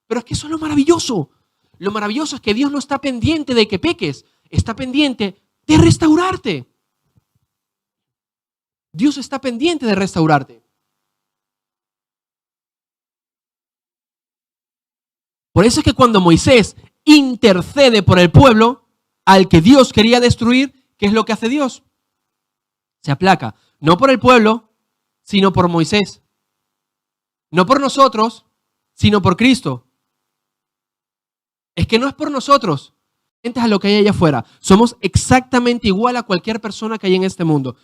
Pero es que eso es lo maravilloso. Lo maravilloso es que Dios no está pendiente de que peques. Está pendiente de restaurarte. Dios está pendiente de restaurarte. Por eso es que cuando Moisés intercede por el pueblo al que Dios quería destruir, ¿qué es lo que hace Dios? Se aplaca, no por el pueblo, sino por Moisés. No por nosotros, sino por Cristo. Es que no es por nosotros, a lo que hay allá afuera. Somos exactamente igual a cualquier persona que hay en este mundo.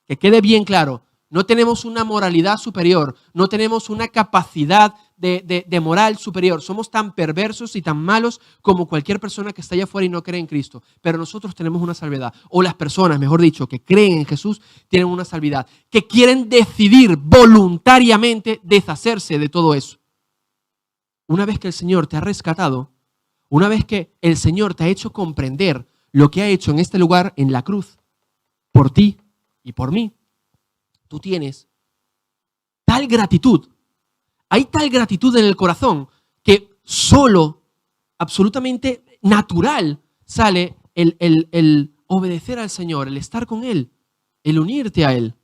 Que quede bien claro, no tenemos una moralidad superior, no tenemos una capacidad de moral superior. Somos tan perversos y tan malos como cualquier persona que está allá afuera y no cree en Cristo. Pero nosotros tenemos una salvedad. O las personas, mejor dicho, que creen en Jesús, tienen una salvedad. Que quieren decidir voluntariamente deshacerse de todo eso. Una vez que el Señor te ha rescatado, una vez que el Señor te ha hecho comprender lo que ha hecho en este lugar, en la cruz, por ti y por mí, tú tienes tal gratitud. Hay tal gratitud en el corazón que solo, absolutamente natural, sale el obedecer al Señor, el estar con Él, el unirte a Él.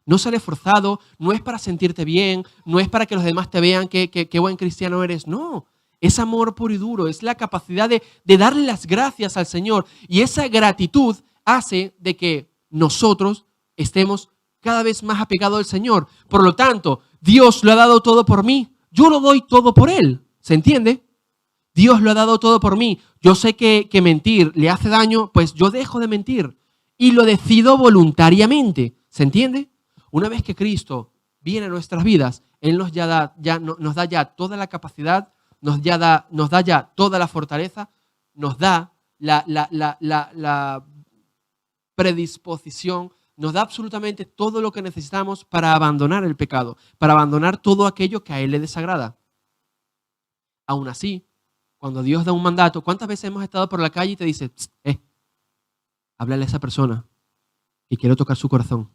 No sale forzado, no es para sentirte bien, no es para que los demás te vean qué buen cristiano eres. No, es amor puro y duro, es la capacidad de darle las gracias al Señor. Y esa gratitud hace de que nosotros estemos cada vez más apegados al Señor. Por lo tanto, Dios lo ha dado todo por mí, yo lo doy todo por Él. ¿Se entiende? Dios lo ha dado todo por mí. Yo sé que mentir le hace daño, pues yo dejo de mentir y lo decido voluntariamente. ¿Se entiende? Una vez que Cristo viene a nuestras vidas, Él nos da ya toda la capacidad, nos da ya toda la fortaleza, nos da la predisposición, nos da absolutamente todo lo que necesitamos para abandonar el pecado, para abandonar todo aquello que a Él le desagrada. Aún así, cuando Dios da un mandato, ¿cuántas veces hemos estado por la calle y te dice, háblale a esa persona que quiero tocar su corazón?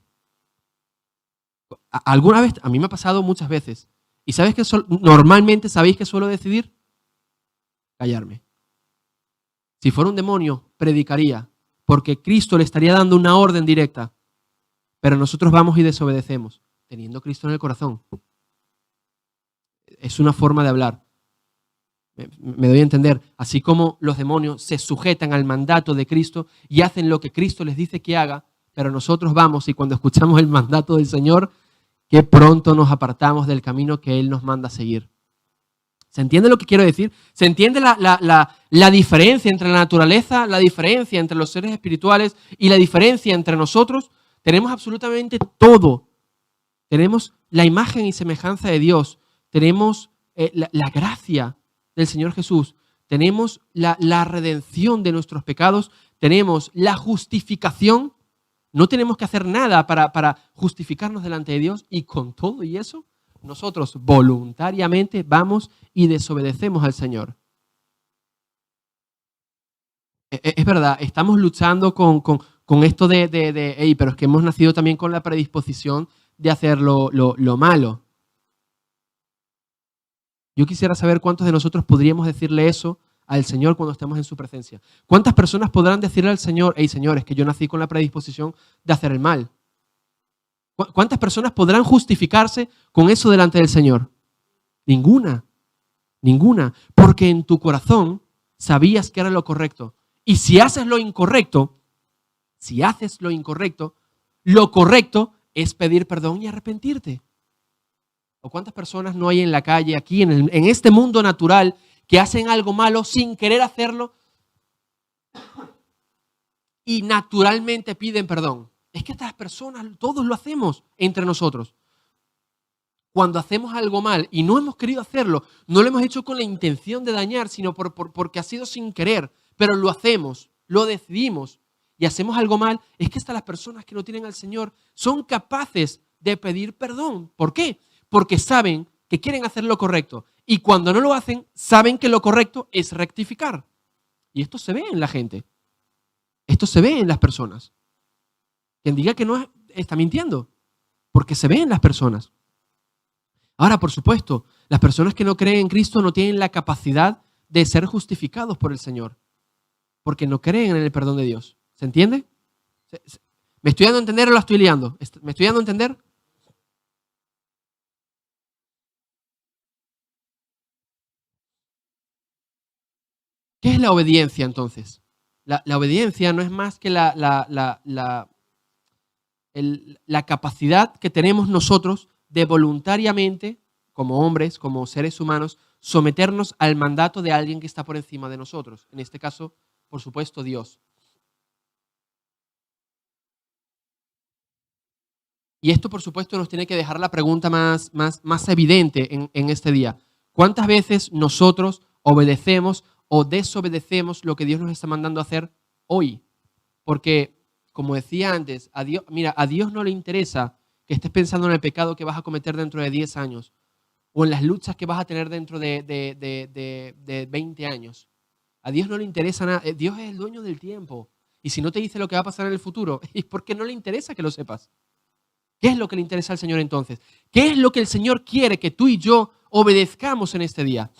¿Alguna vez? A mí me ha pasado muchas veces. ¿Y sabes qué? Normalmente, ¿sabéis qué suelo decidir? Callarme. Si fuera un demonio, predicaría, porque Cristo le estaría dando una orden directa. Pero nosotros vamos y desobedecemos, teniendo a Cristo en el corazón. Es una forma de hablar. Me doy a entender. Así como los demonios se sujetan al mandato de Cristo y hacen lo que Cristo les dice que haga, pero nosotros vamos y cuando escuchamos el mandato del Señor, que pronto nos apartamos del camino que Él nos manda a seguir. ¿Se entiende lo que quiero decir? ¿Se entiende la diferencia entre la naturaleza, la diferencia entre los seres espirituales y la diferencia entre nosotros? Tenemos absolutamente todo. Tenemos la imagen y semejanza de Dios. Tenemos la gracia del Señor Jesús. Tenemos la redención de nuestros pecados. Tenemos la justificación. No tenemos que hacer nada para justificarnos delante de Dios. Y con todo y eso, nosotros voluntariamente vamos y desobedecemos al Señor. Es verdad, estamos luchando con esto pero es que hemos nacido también con la predisposición de hacer lo malo. Yo quisiera saber cuántos de nosotros podríamos decirle eso al Señor cuando estemos en su presencia. ¿Cuántas personas podrán decirle al Señor, Señor, es que yo nací con la predisposición de hacer el mal? ¿Cuántas personas podrán justificarse con eso delante del Señor? Ninguna. Ninguna. Porque en tu corazón sabías que era lo correcto. Y si haces lo incorrecto, lo correcto es pedir perdón y arrepentirte. ¿O cuántas personas no hay en la calle, aquí, en este mundo natural, que hacen algo malo sin querer hacerlo y naturalmente piden perdón? Es que estas personas, todos lo hacemos entre nosotros. cuando hacemos algo mal y no hemos querido hacerlo, no lo hemos hecho con la intención de dañar, sino porque ha sido sin querer, pero lo hacemos, lo decidimos y hacemos algo mal, es que hasta las personas que no tienen al Señor son capaces de pedir perdón. ¿Por qué? Porque saben que quieren hacer lo correcto y cuando no lo hacen, saben que lo correcto es rectificar. Y esto se ve en la gente, esto se ve en las personas. Quien diga que no está mintiendo, porque se ve en las personas. Ahora, por supuesto, las personas que no creen en Cristo no tienen la capacidad de ser justificados por el Señor, porque no creen en el perdón de Dios. ¿Se entiende? ¿Me estoy dando a entender o la estoy liando? ¿Me estoy dando a entender? ¿Qué es la obediencia entonces? La obediencia no es más que la capacidad que tenemos nosotros de voluntariamente, como hombres, como seres humanos, someternos al mandato de alguien que está por encima de nosotros. En este caso, por supuesto, Dios. Y esto, por supuesto, nos tiene que dejar la pregunta más evidente en este día. ¿Cuántas veces nosotros obedecemos o desobedecemos lo que Dios nos está mandando a hacer hoy? Porque, como decía antes, a Dios no le interesa que estés pensando en el pecado que vas a cometer dentro de 10 años o en las luchas que vas a tener dentro de 20 años. A Dios no le interesa nada. Dios es el dueño del tiempo. Y si no te dice lo que va a pasar en el futuro, es porque no le interesa que lo sepas. ¿Qué es lo que le interesa al Señor entonces? ¿Qué es lo que el Señor quiere que tú y yo obedezcamos en este día?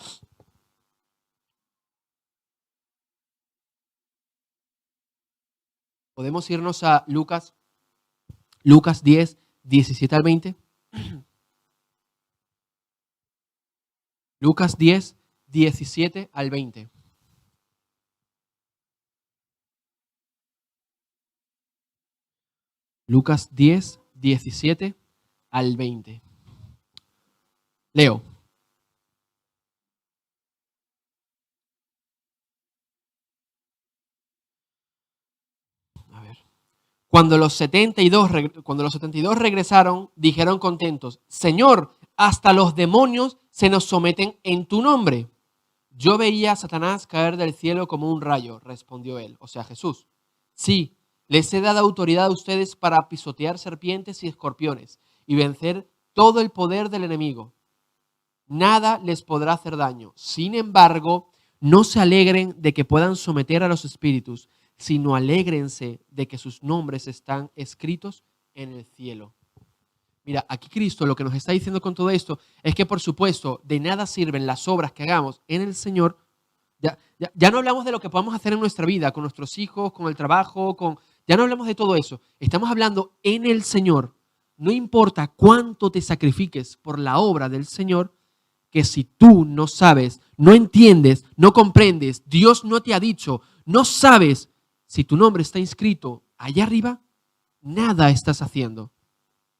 Podemos irnos a Lucas 10, 17 al 20. Lucas 10, 17 al 20. Lucas 10, 17 al 20. Leo. A ver. Cuando los 72 regresaron, dijeron contentos: Señor, hasta los demonios se nos someten en tu nombre. Yo veía a Satanás caer del cielo como un rayo, respondió él, o sea, Jesús. Sí, les he dado autoridad a ustedes para pisotear serpientes y escorpiones y vencer todo el poder del enemigo. Nada les podrá hacer daño. Sin embargo, no se alegren de que puedan someter a los espíritus, sino alégrense de que sus nombres están escritos en el cielo. Mira, aquí Cristo lo que nos está diciendo con todo esto es que, por supuesto, de nada sirven las obras que hagamos en el Señor. Ya no hablamos de lo que podamos hacer en nuestra vida, con nuestros hijos, con el trabajo, ya no hablamos de todo eso. Estamos hablando en el Señor. No importa cuánto te sacrifiques por la obra del Señor, que si tú no sabes, no entiendes, no comprendes, Dios no te ha dicho, no sabes si tu nombre está inscrito allá arriba, nada estás haciendo.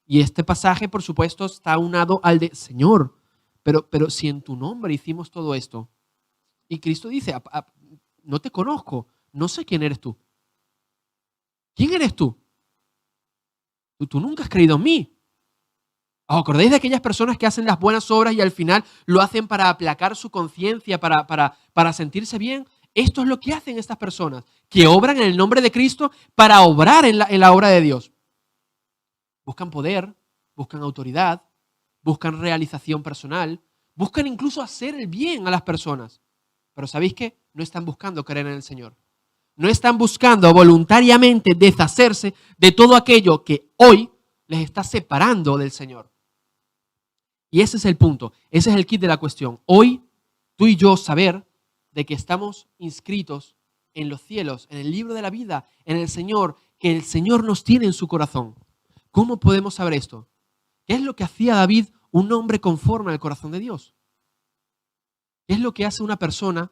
Y este pasaje, por supuesto, está unado al de Señor, pero si en tu nombre hicimos todo esto, y Cristo dice, no te conozco, no sé quién eres tú. ¿Quién eres tú? Tú nunca has creído en mí. ¿Os acordáis de aquellas personas que hacen las buenas obras y al final lo hacen para aplacar su conciencia, para sentirse bien? Esto es lo que hacen estas personas, que obran en el nombre de Cristo para obrar en la obra de Dios. Buscan poder, buscan autoridad, buscan realización personal, buscan incluso hacer el bien a las personas. Pero ¿sabéis qué? No están buscando creer en el Señor. No están buscando voluntariamente deshacerse de todo aquello que hoy les está separando del Señor. Y ese es el punto, ese es el kit de la cuestión. Hoy, tú y yo saber de que estamos inscritos en los cielos, en el libro de la vida, en el Señor, que el Señor nos tiene en su corazón. ¿Cómo podemos saber esto? ¿Qué es lo que hacía David, un hombre conforme al corazón de Dios? ¿Qué es lo que hace una persona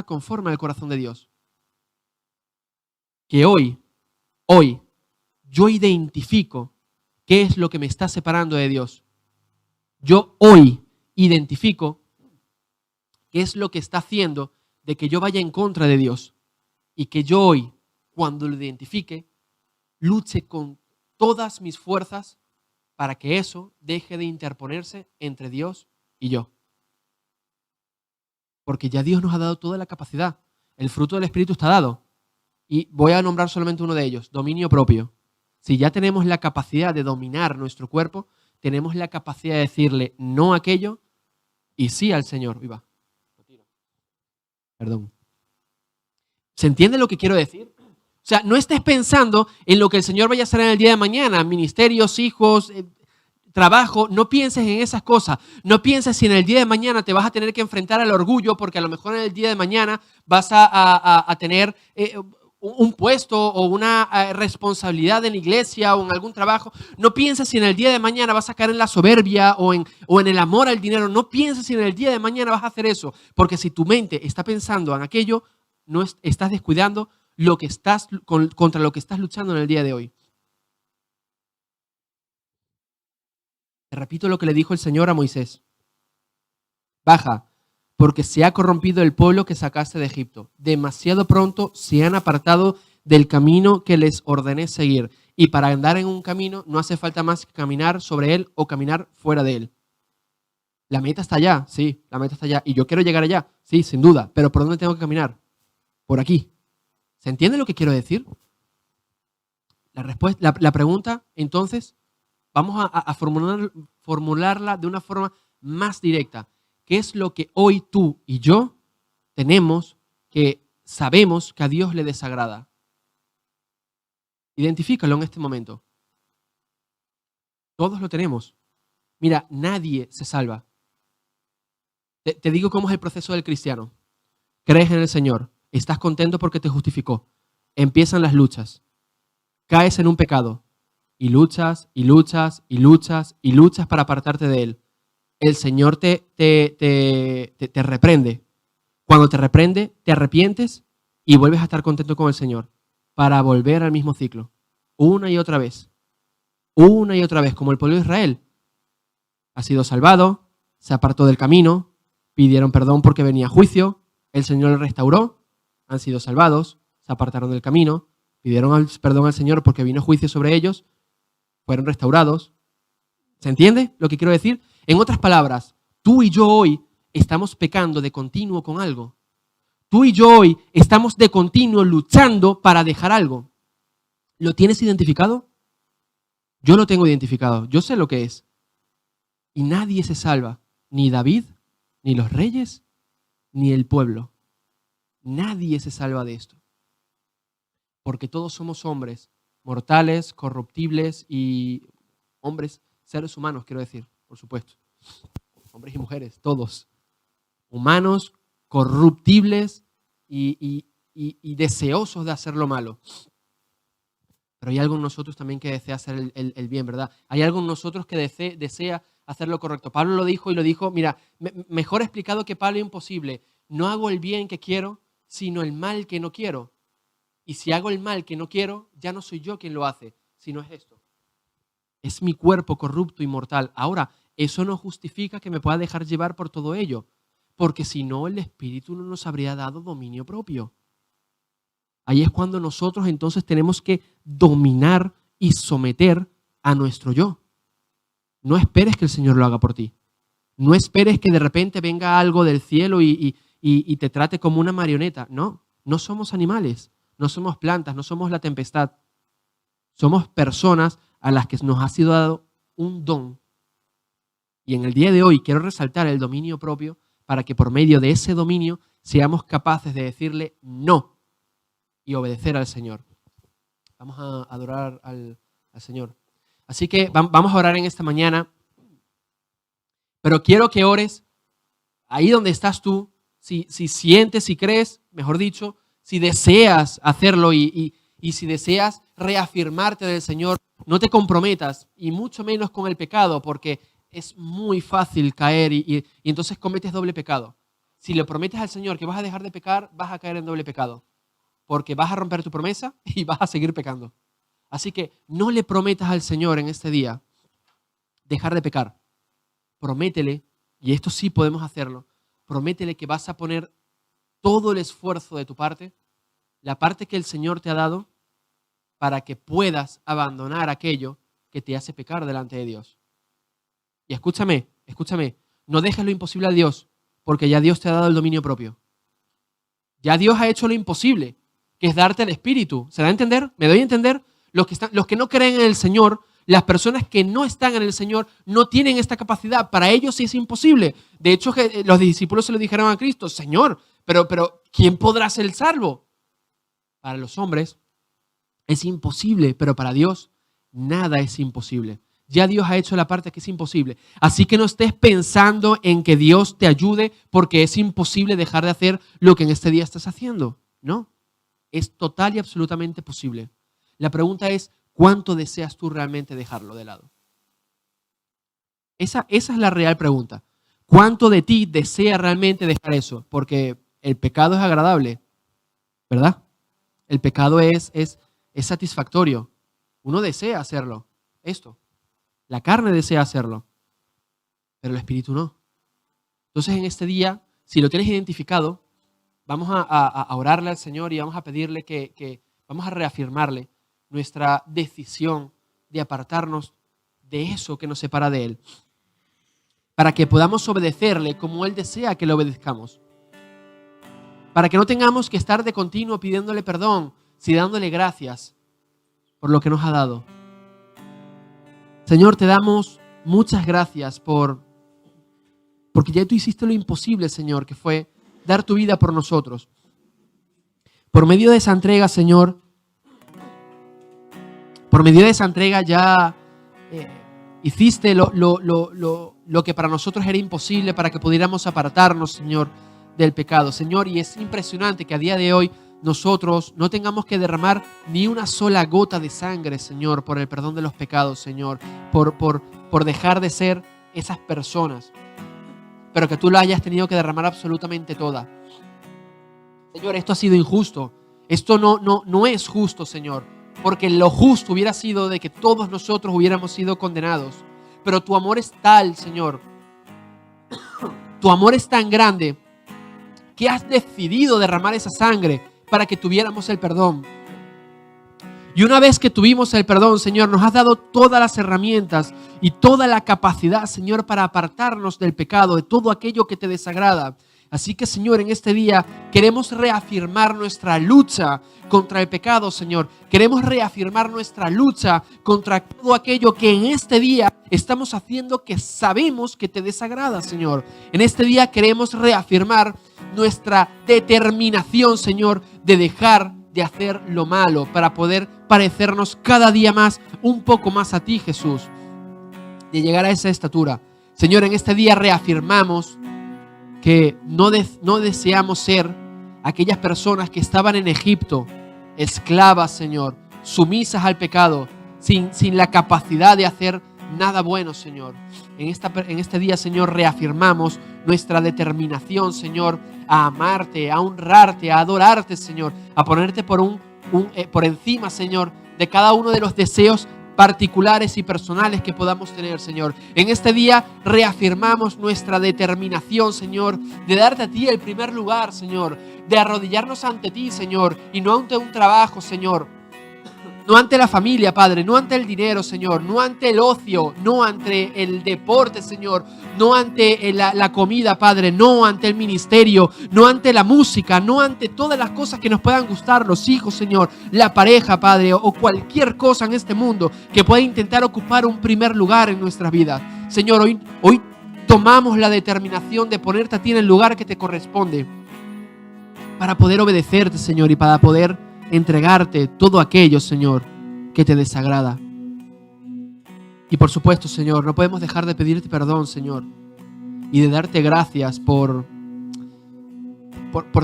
conforme al corazón de Dios? Que hoy, yo identifico qué es lo que me está separando de Dios. Yo hoy identifico qué es lo que está haciendo de que yo vaya en contra de Dios. Y que yo hoy, cuando lo identifique, luche con todas mis fuerzas para que eso deje de interponerse entre Dios y yo. Porque ya Dios nos ha dado toda la capacidad. El fruto del Espíritu está dado. Y voy a nombrar solamente uno de ellos, dominio propio. Si ya tenemos la capacidad de dominar nuestro cuerpo, tenemos la capacidad de decirle no a aquello y sí al Señor. Viva. Perdón. ¿Se entiende lo que quiero decir? O sea, no estés pensando en lo que el Señor vaya a hacer en el día de mañana, ministerios, hijos, trabajo. No pienses en esas cosas. No pienses si en el día de mañana te vas a tener que enfrentar al orgullo, porque a lo mejor en el día de mañana vas a tener un puesto o una responsabilidad en la iglesia o en algún trabajo. No pienses si en el día de mañana vas a caer en la soberbia o en el amor al dinero. No pienses si en el día de mañana vas a hacer eso, porque si tu mente está pensando en aquello, no estás descuidando lo que contra lo que estás luchando en el día de hoy. Te repito lo que le dijo el Señor a Moisés. Baja, porque se ha corrompido el pueblo que sacaste de Egipto. Demasiado pronto se han apartado del camino que les ordené seguir. Y para andar en un camino no hace falta más que caminar sobre él o caminar fuera de él. La meta está allá, sí, la meta está allá. Y yo quiero llegar allá, sí, sin duda. Pero ¿por dónde tengo que caminar? Por aquí. ¿Se entiende lo que quiero decir? La pregunta, entonces, vamos a formularla de una forma más directa. ¿Qué es lo que hoy tú y yo tenemos que sabemos que a Dios le desagrada? Identifícalo en este momento. Todos lo tenemos. Mira, nadie se salva. Te digo cómo es el proceso del cristiano. Crees en el Señor. Estás contento porque te justificó. Empiezan las luchas. Caes en un pecado. Y luchas, y luchas, y luchas, y luchas para apartarte de él. El Señor te reprende. Cuando te reprende, te arrepientes y vuelves a estar contento con el Señor para volver al mismo ciclo. Una y otra vez. Una y otra vez, como el pueblo de Israel. Ha sido salvado, se apartó del camino, pidieron perdón porque venía juicio, el Señor le restauró, han sido salvados, se apartaron del camino, pidieron perdón al Señor porque vino juicio sobre ellos, fueron restaurados. ¿Se entiende lo que quiero decir? En otras palabras, tú y yo hoy estamos pecando de continuo con algo. Tú y yo hoy estamos de continuo luchando para dejar algo. ¿Lo tienes identificado? Yo lo tengo identificado. Yo sé lo que es. Y nadie se salva. Ni David, ni los reyes, ni el pueblo. Nadie se salva de esto. Porque todos somos hombres mortales, corruptibles y hombres, seres humanos, quiero decir, por supuesto. Hombres y mujeres, todos. Humanos, corruptibles y deseosos de hacer lo malo. Pero hay algo en nosotros también que desea hacer el bien, ¿verdad? Hay algo en nosotros que desea hacer lo correcto. Pablo lo dijo y lo dijo, mira, mejor explicado que Pablo imposible. No hago el bien que quiero, sino el mal que no quiero. Y si hago el mal que no quiero, ya no soy yo quien lo hace, sino es esto. Es mi cuerpo corrupto y mortal. Ahora, eso no justifica que me pueda dejar llevar por todo ello, porque si no, el Espíritu no nos habría dado dominio propio. Ahí es cuando nosotros entonces tenemos que dominar y someter a nuestro yo. No esperes que el Señor lo haga por ti. No esperes que de repente venga algo del cielo y te trate como una marioneta. No, no somos animales, no somos plantas, no somos la tempestad. Somos personas a las que nos ha sido dado un don. Y en el día de hoy quiero resaltar el dominio propio para que por medio de ese dominio seamos capaces de decirle no y obedecer al Señor. Vamos a adorar al Señor. Así que vamos a orar en esta mañana, pero quiero que ores ahí donde estás tú, si sientes, si crees, mejor dicho, si deseas hacerlo y si deseas reafirmarte del Señor, no te comprometas y mucho menos con el pecado, porque es muy fácil caer y entonces cometes doble pecado. Si le prometes al Señor que vas a dejar de pecar, vas a caer en doble pecado, porque vas a romper tu promesa y vas a seguir pecando. Así que no le prometas al Señor en este día dejar de pecar. Prométele, y esto sí podemos hacerlo, prométele que vas a poner todo el esfuerzo de tu parte, la parte que el Señor te ha dado, para que puedas abandonar aquello que te hace pecar delante de Dios. Y escúchame, no dejes lo imposible a Dios, porque ya Dios te ha dado el dominio propio. Ya Dios ha hecho lo imposible, que es darte el Espíritu. ¿Se da a entender? ¿Me doy a entender? Los que no creen en el Señor, las personas que no están en el Señor, no tienen esta capacidad. Para ellos sí es imposible. De hecho, que los discípulos se lo dijeron a Cristo: Señor, pero ¿quién podrá ser salvo? Para los hombres es imposible, pero para Dios nada es imposible. Ya Dios ha hecho la parte que es imposible. Así que no estés pensando en que Dios te ayude porque es imposible dejar de hacer lo que en este día estás haciendo. No, es total y absolutamente posible. La pregunta es, ¿cuánto deseas tú realmente dejarlo de lado? Esa es la real pregunta. ¿Cuánto de ti desea realmente dejar eso? Porque el pecado es agradable, ¿verdad? El pecado es satisfactorio. Uno desea hacerlo. La carne desea hacerlo, pero el espíritu no. Entonces en este día, si lo tienes identificado, vamos a orarle al Señor y vamos a pedirle vamos a reafirmarle nuestra decisión de apartarnos de eso que nos separa de Él, para que podamos obedecerle como Él desea que le obedezcamos, para que no tengamos que estar de continuo pidiéndole perdón, sino dándole gracias por lo que nos ha dado. Señor, te damos muchas gracias porque ya tú hiciste lo imposible, Señor, que fue dar tu vida por nosotros. Por medio de esa entrega, Señor, ya hiciste lo que para nosotros era imposible para que pudiéramos apartarnos, Señor, del pecado. Señor, y es impresionante que a día de hoy nosotros no tengamos que derramar ni una sola gota de sangre, Señor, por el perdón de los pecados, Señor, por dejar de ser esas personas, pero que tú la hayas tenido que derramar absolutamente toda. Señor, esto ha sido injusto. Esto no es justo, Señor, porque lo justo hubiera sido de que todos nosotros hubiéramos sido condenados. Pero tu amor es tal, Señor, tu amor es tan grande que has decidido derramar esa sangre para que tuviéramos el perdón. Y una vez que tuvimos el perdón, Señor, nos has dado todas las herramientas y toda la capacidad, Señor, para apartarnos del pecado, de todo aquello que te desagrada. Así que, Señor, en este día queremos reafirmar nuestra lucha contra el pecado, Señor. Queremos reafirmar nuestra lucha contra todo aquello que en este día estamos haciendo que sabemos que te desagrada, Señor. En este día queremos reafirmar nuestra determinación, Señor, de dejar de hacer lo malo para poder parecernos cada día más, un poco más a ti, Jesús, de llegar a esa estatura. Señor, en este día reafirmamos que no deseamos ser aquellas personas que estaban en Egipto, esclavas, Señor, sumisas al pecado, sin la capacidad de hacer nada bueno, Señor. En este día, Señor, reafirmamos nuestra determinación, Señor, a amarte, a honrarte, a adorarte, Señor, a ponerte por encima, Señor, de cada uno de los deseos particulares y personales que podamos tener, Señor. En este día reafirmamos nuestra determinación, Señor, de darte a ti el primer lugar, Señor, de arrodillarnos ante ti, Señor, y no ante un trabajo, Señor, no ante la familia, Padre, no ante el dinero, Señor, no ante el ocio, no ante el deporte, Señor, no ante la comida, Padre, no ante el ministerio, no ante la música, no ante todas las cosas que nos puedan gustar, los hijos, Señor, la pareja, Padre, o cualquier cosa en este mundo que pueda intentar ocupar un primer lugar en nuestras vidas. Señor, hoy tomamos la determinación de ponerte a ti en el lugar que te corresponde para poder obedecerte, Señor, y para poder entregarte todo aquello, Señor, que te desagrada. Y por supuesto, Señor, no podemos dejar de pedirte perdón, Señor, y de darte gracias por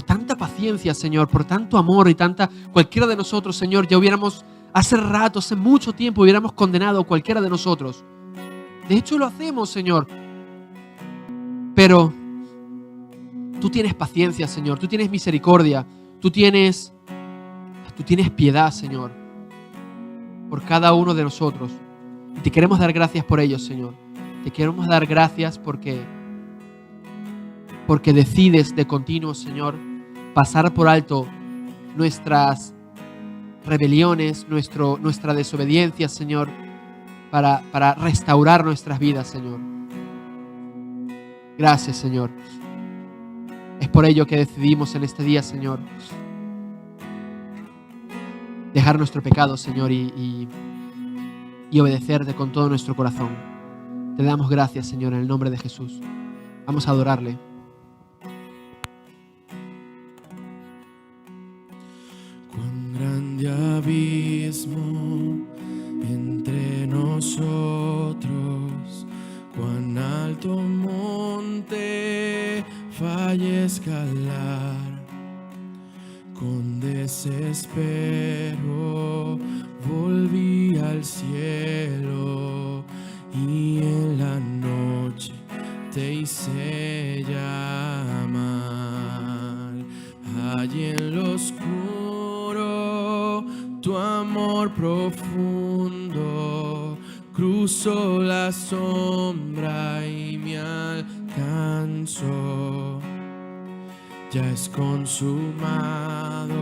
tanta paciencia, Señor, por tanto amor y cualquiera de nosotros, Señor, ya hubiéramos hace rato, hace mucho tiempo, hubiéramos condenado a cualquiera de nosotros. De hecho, lo hacemos, Señor. Pero tú tienes paciencia, Señor, tú tienes misericordia, tú tienes piedad, Señor, por cada uno de nosotros. Y te queremos dar gracias por ello, Señor. Te queremos dar gracias porque decides de continuo, Señor, pasar por alto nuestras rebeliones, nuestra desobediencia, Señor, para restaurar nuestras vidas, Señor. Gracias, Señor. Es por ello que decidimos en este día, Señor, dejar nuestro pecado, Señor, y obedecerte con todo nuestro corazón. Te damos gracias, Señor, en el nombre de Jesús. Vamos a adorarle. Cuán grande abismo entre nosotros, cuán alto monte falla escalar. Con desespero volví al cielo y en la noche te hice llamar. Allí en lo oscuro tu amor profundo cruzó la sombra y me alcanzó. Ya es consumado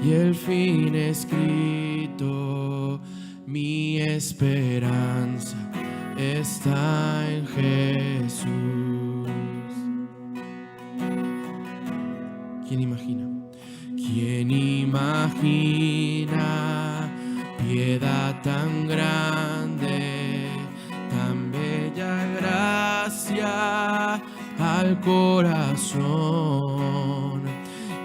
y el fin escrito, mi esperanza está en Jesús. ¿Quién imagina? ¿Quién imagina piedad tan grande, tan bella gracia al corazón?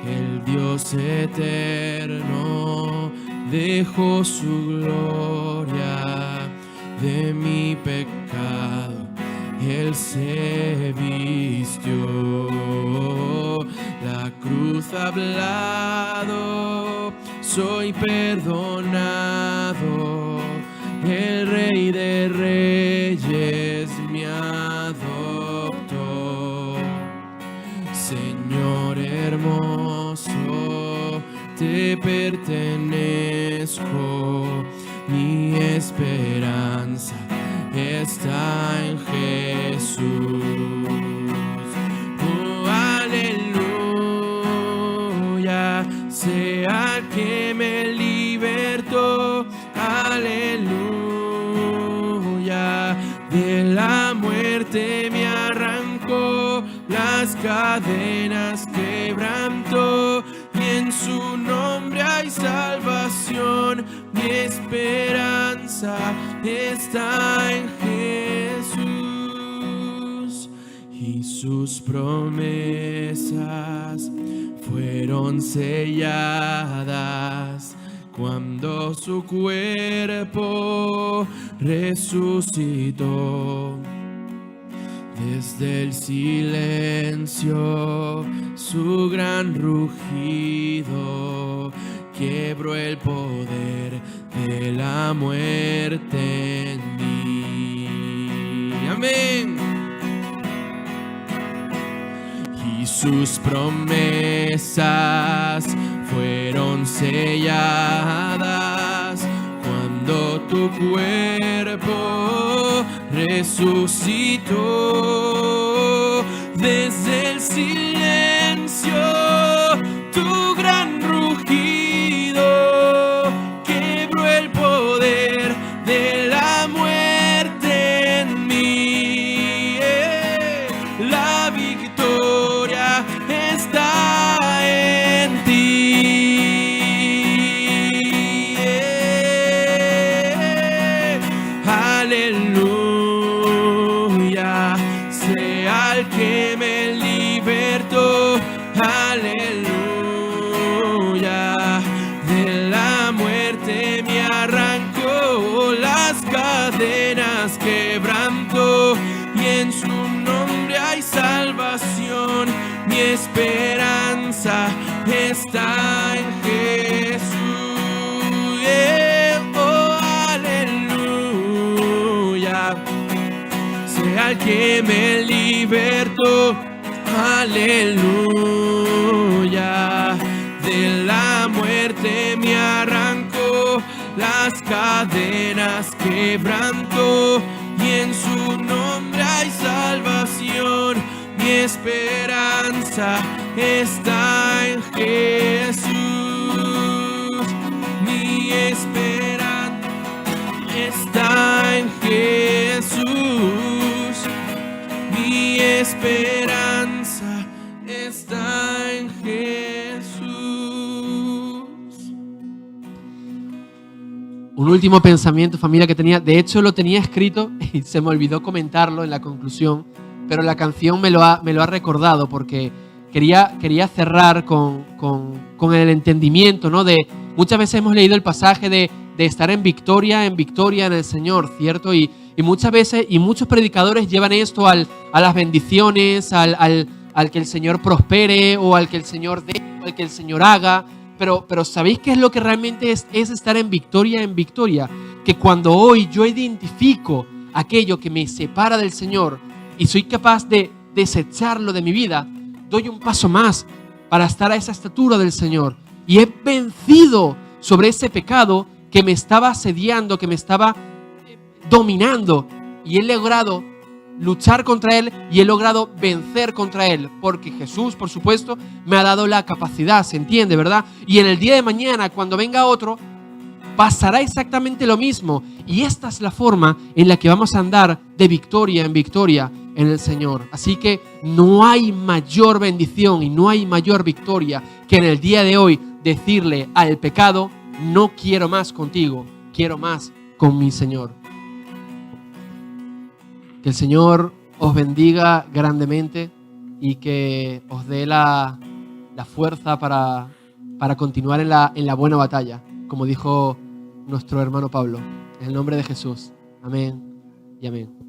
El Dios eterno dejó su gloria, de mi pecado Él se vistió. La cruz ha hablado, soy perdonado, el Rey de Reyes me adoptó. Señor hermoso, te pertenezco, mi esperanza está en Jesús. Oh, aleluya, sea el que me libertó, aleluya, de la muerte me arrancó, las cadenas quebrantó, y en su nombre hay salvación, mi esperanza está en Jesús. Y sus promesas fueron selladas cuando su cuerpo resucitó. Desde el silencio su gran rugido quebró el poder de la muerte en mí. Amén. Y sus promesas fueron selladas cuando tu cuerpo resucitó. Desde el silencio tu gran rugido quebró el poder de la muerte en mí. La victoria está en ti. Aleluya, sea el que me libertó. Aleluya, de la muerte me arrancó, las cadenas quebrantó, y en su nombre hay salvación, mi esperanza está en Jesús. Oh, aleluya, sea el que me libertó. Aleluya, de la muerte me arrancó, las cadenas quebrantó, y en su nombre hay salvación, mi esperanza está en Jesús. Mi esperanza está esperanza está en Jesús. Un último pensamiento, familia, que tenía. De hecho, lo tenía escrito y se me olvidó comentarlo en la conclusión, pero la canción me lo ha recordado porque quería cerrar con el entendimiento, ¿no? De muchas veces hemos leído el pasaje de estar en victoria en el Señor, ¿cierto? Y muchas veces, y muchos predicadores llevan esto a las bendiciones, al que el Señor prospere, o al que el Señor dé, o al que el Señor haga. Pero ¿sabéis qué es lo que realmente es estar en victoria? Que cuando hoy yo identifico aquello que me separa del Señor y soy capaz de desecharlo de mi vida, doy un paso más para estar a esa estatura del Señor. Y he vencido sobre ese pecado que me estaba asediando, que me estaba dominando. Y he logrado luchar contra él y he logrado vencer contra él, porque Jesús, por supuesto, me ha dado la capacidad, ¿se entiende, verdad? Y en el día de mañana, cuando venga otro, pasará exactamente lo mismo. Y esta es la forma en la que vamos a andar de victoria en victoria en el Señor. Así que no hay mayor bendición y no hay mayor victoria que en el día de hoy decirle al pecado: no quiero más contigo, quiero más con mi Señor. Que el Señor os bendiga grandemente y que os dé la fuerza para continuar en la buena batalla, como dijo nuestro hermano Pablo. En el nombre de Jesús. Amén y amén.